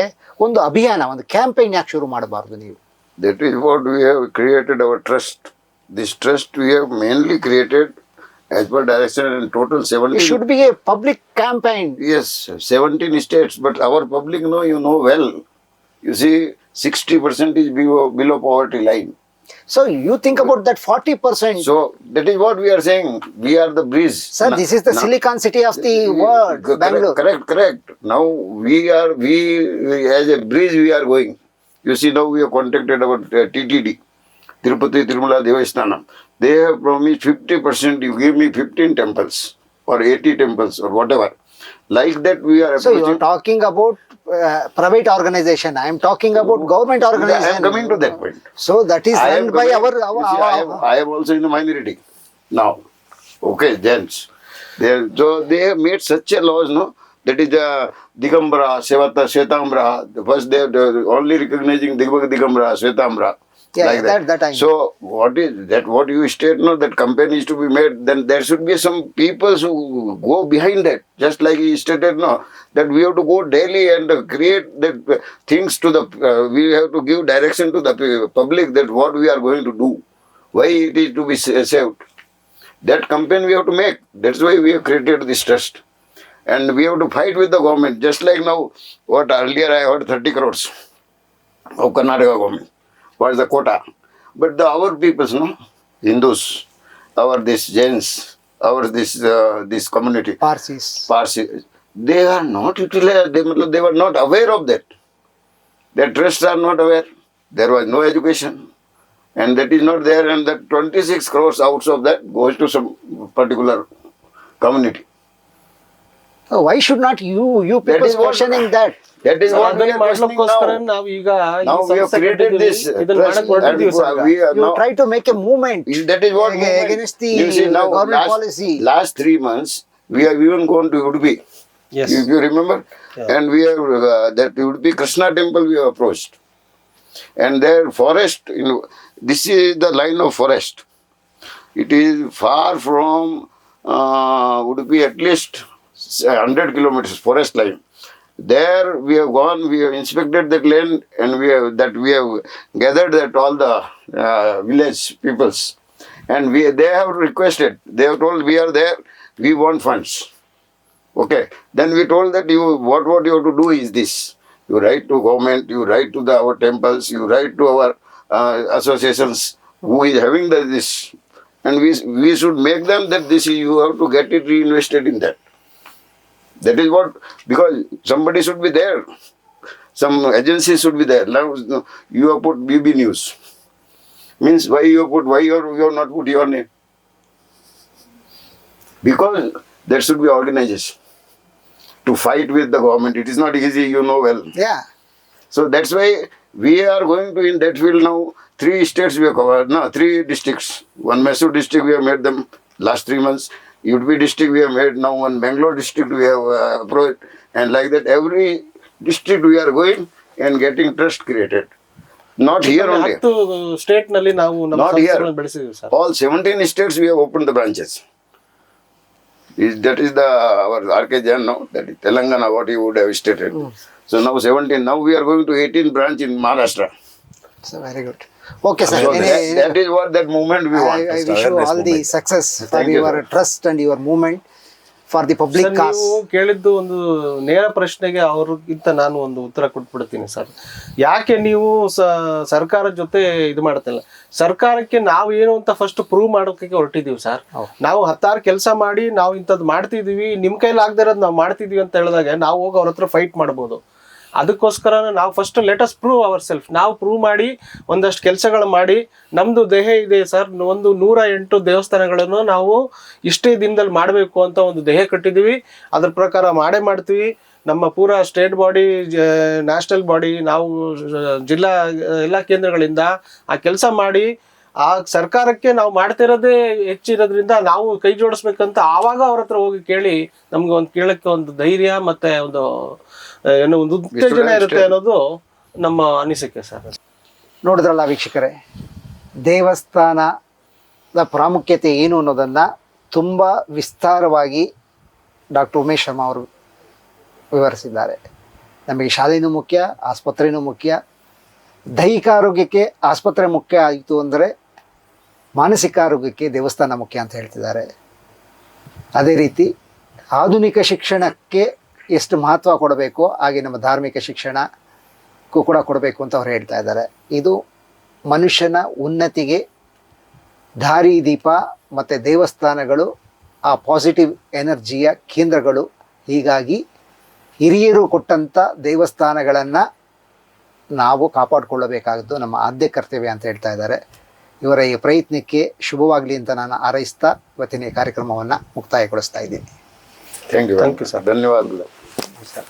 S1: ಒಂದು ಅಭಿಯಾನ, ಒಂದು ಕ್ಯಾಂಪೇನ್ ಯಾಕೆ ಶುರು ಮಾಡಬಾರ್ದು ನೀವು?
S3: That is what we have created our trust. This trust we have mainly created as per direction, and total 17.
S1: It should be a public campaign.
S3: Yes, 17 states, but our public know, you know well. You see, 60% is below poverty line.
S1: So you think about that 40%.
S3: So that is what we are saying. We are the breeze.
S1: Sir, this is the Silicon City of the world, Bangalore.
S3: Correct. Now we as a breeze we are going. You see, now we have contacted our TTD, Tirupati Tirumala Devasthanam. They have promised 50%. You give me 15 temples or 80 temples or whatever. Like that we are
S1: So you
S3: approaching.
S1: are talking about private organization. I am talking about government
S3: I
S1: organization.
S3: am coming to that point.
S1: So that is
S3: I am
S1: run by
S3: coming-
S1: our
S3: you see, I am also in the minority now. Okay, gents. So they have made such a laws, no? That is the Digambara, Sevata, Svetambra. First they are only recognizing Digambara, Svetambra.
S1: Yeah,
S3: like
S1: that I know.
S3: So what is that? What you state, no? That campaign is to be made. Then there should be some people who go behind that. Just like he stated, no? That we have to go daily and create that things to the. We have to give direction to the public that what we are going to do, why it is to be saved. That campaign we have to make. That's why we have created this trust. And we have to fight with the government. Just like now, what earlier I heard 30 crores of Karnataka government was the quota. But our peoples, no, Hindus, our this Jains, our this community,
S1: Parsis.
S3: Parsi, they are not utilized. They were not aware of that. Their trusts are not aware. There was no education, and that is not there. And that 26 crores out of that goes to some particular community.
S1: Oh, why should not you people
S3: is what-
S1: questioning that?
S3: That is what we
S4: ಅದನ್ನ
S3: are questioning
S4: ಮಾಡ್ಲಿಕ್ಕೋಸ್ಕರ
S3: now.
S4: ನಾವು ಈಗ ಈ
S3: Now we have
S4: ಸಂಸ್ಥೆ
S3: created
S4: ಕಟ್ಟಿದ್ದೀವಿ.
S3: this
S4: ಇದನ್ನ
S3: trust
S4: ಮಾಡಕ್ ಹೊರಟಿದ್ದೀವಿ
S3: and
S4: sir.
S3: we are
S1: You
S3: now.
S1: try to make a movement
S3: That is what movement.
S1: against the
S3: You see, now
S1: government policy.
S3: last 3 months we have even gone to Udupi.
S4: Yes.
S3: If you remember,
S4: Yeah.
S3: and we have that Udupi Krishna temple we have approached, and their forest. This is the line of forest. It is far from Udupi, at least 100 kilometers forest line. There we have gone, we have inspected that land, and we have gathered that all the village peoples, and they have requested. They have told we are there, we want funds. Okay, then we told that what you have to do is this: you write to government, you write to our temples, you write to our associations who is having this, and we should make them that this is, you have to get it reinvested in that. That is what, because somebody should be there. Some agency should be there. Now you have put BB News. Means why you have not put your name? Because there should be organization to fight with the government. It is not easy, you know well.
S1: Yeah.
S3: So that's why we are going to in that field now. 3 states we have covered. No, 3 districts. One Mysore district we have made them last 3 months. UP district we have made now. One Bangalore district we have approached, and like that every district we are going and getting trust created. Not here only.
S4: 10 state ನಲ್ಲಿ ನಾವು ನಮ್ಮ
S3: Not here.
S4: ಸಂಸ್ಥೆಗಳನ್ನು ಬೆಳೆಸಿದ್ದೀವಿ sir.
S3: All 17 states we have opened the branches. That is the our RK Jain now. That is Telangana what he would have stated. So now 17. Now we are going to 18 branch in Maharashtra.
S1: So very good. Okay, sir.
S3: So that is what that movement we want.
S1: I wish you all the success for
S3: Thank you,
S1: your
S3: sir.
S1: trust and your movement for the public
S4: sir,
S1: cause.
S4: ನೀವು ಕೇಳಿದ್ದು ಒಂದು ನೇರ ಪ್ರಶ್ನೆಗೆ ಅವ್ರಿಗಿಂತ ನಾನು ಒಂದು ಉತ್ತರ ಕೊಟ್ಬಿಡ್ತೀನಿ ಸರ್. ಯಾಕೆ ನೀವು ಸರ್ಕಾರದ ಜೊತೆ ಇದು ಮಾಡ್ತಿಲ್ಲ? ಸರ್ಕಾರಕ್ಕೆ ನಾವು ಏನು ಅಂತ ಫಸ್ಟ್ ಪ್ರೂವ್ ಮಾಡೋಕೆ ಹೊರಟಿದೀವಿ ಸರ್. ನಾವು 10 ಕೆಲಸ ಮಾಡಿ ನಾವು ಇಂಥದ್ದು ಮಾಡ್ತಿದೀವಿ, ನಿಮ್ ಕೈಲಿ ಆಗದೆ ಇರೋದು ನಾವು ಮಾಡ್ತಿದೀವಿ ಅಂತ ಹೇಳಿದಾಗ ನಾವು ಹೋಗಿ ಅವ್ರ ಹತ್ರ ಫೈಟ್ ಮಾಡ್ಬೋದು. ಅದಕ್ಕೋಸ್ಕರ ನಾವು first let us prove our self. ನಾವು ಪ್ರೂವ್ ಮಾಡಿ ಒಂದಷ್ಟು ಕೆಲಸಗಳು ಮಾಡಿ, ನಮ್ದು ದೇಹ ಇದೆ ಸರ್, ಒಂದು 108 ದೇವಸ್ಥಾನಗಳನ್ನು ನಾವು ಇಷ್ಟೇ ದಿನದಲ್ಲಿ ಮಾಡಬೇಕು ಅಂತ ಒಂದು ದೇಹ ಕಟ್ಟಿದ್ದೀವಿ. ಅದ್ರ ಪ್ರಕಾರ ಮಾಡ್ತೀವಿ. ನಮ್ಮ ಪೂರಾ ಸ್ಟೇಟ್ ಬಾಡಿ, ನ್ಯಾಷನಲ್ ಬಾಡಿ, ನಾವು ಜಿಲ್ಲಾ ಎಲ್ಲ ಕೇಂದ್ರಗಳಿಂದ ಆ ಕೆಲಸ ಮಾಡಿ ಆ ಸರ್ಕಾರಕ್ಕೆ ನಾವು ಮಾಡ್ತಿರೋದೇ ಹೆಚ್ಚಿರೋದ್ರಿಂದ ನಾವು ಕೈ ಜೋಡಿಸ್ಬೇಕಂತ ಆವಾಗ ಅವ್ರ ಹತ್ರ ಹೋಗಿ ಕೇಳಿ ನಮ್ಗೆ ಒಂದು ಕೇಳಕ್ಕೆ ಒಂದು ಧೈರ್ಯ ಮತ್ತೆ ಒಂದು ಏನೋ ಒಂದು ಉತ್ತೇಜನ ಇರುತ್ತೆ ಅನ್ನೋದು ನಮ್ಮ ಅನಿಸಿಕೆ ಸರ್.
S1: ನೋಡಿದ್ರಲ್ಲ ವೀಕ್ಷಕರೇ, ದೇವಸ್ಥಾನದ ಪ್ರಾಮುಖ್ಯತೆ ಏನು ಅನ್ನೋದನ್ನು ತುಂಬ ವಿಸ್ತಾರವಾಗಿ ಡಾಕ್ಟರ್ ಉಮೇಶ್ ಶರ್ಮಾ ಅವರು ವಿವರಿಸಿದ್ದಾರೆ. ನಮಗೆ ಶಾಲೆಯೂ ಮುಖ್ಯ, ಆಸ್ಪತ್ರೆಯೂ ಮುಖ್ಯ. ದೈಹಿಕ ಆರೋಗ್ಯಕ್ಕೆ ಆಸ್ಪತ್ರೆ ಮುಖ್ಯ ಆಯಿತು ಅಂದರೆ ಮಾನಸಿಕ ಆರೋಗ್ಯಕ್ಕೆ ದೇವಸ್ಥಾನ ಮುಖ್ಯ ಅಂತ ಹೇಳ್ತಿದ್ದಾರೆ. ಅದೇ ರೀತಿ ಆಧುನಿಕ ಶಿಕ್ಷಣಕ್ಕೆ ಎಷ್ಟು ಮಹತ್ವ ಕೊಡಬೇಕೋ ಹಾಗೆ ನಮ್ಮ ಧಾರ್ಮಿಕ ಶಿಕ್ಷಣಕ್ಕೂ ಕೂಡ ಕೊಡಬೇಕು ಅಂತ ಅವ್ರು ಹೇಳ್ತಾ ಇದ್ದಾರೆ. ಇದು ಮನುಷ್ಯನ ಉನ್ನತಿಗೆ ದಾರಿ ದೀಪ ಮತ್ತು ದೇವಸ್ಥಾನಗಳು ಆ ಪಾಸಿಟಿವ್ ಎನರ್ಜಿಯ ಕೇಂದ್ರಗಳು. ಹೀಗಾಗಿ ಹಿರಿಯರು ಕೊಟ್ಟಂಥ ದೇವಸ್ಥಾನಗಳನ್ನು ನಾವು ಕಾಪಾಡಿಕೊಳ್ಳಬೇಕಾದ್ದು ನಮ್ಮ ಆದ್ಯ ಕರ್ತವ್ಯ ಅಂತ ಹೇಳ್ತಾ ಇದ್ದಾರೆ. ಇವರ ಈ ಪ್ರಯತ್ನಕ್ಕೆ ಶುಭವಾಗಲಿ ಅಂತ ನಾನು ಹಾರೈಸ್ತಾ ಇವತ್ತಿನ ಈ ಕಾರ್ಯಕ್ರಮವನ್ನು ಮುಕ್ತಾಯಗೊಳಿಸ್ತಾ ಇದ್ದೀನಿ.
S3: Thank you, sir. ಧನ್ಯವಾದಗಳು.
S1: ನಮಸ್ಕಾರ.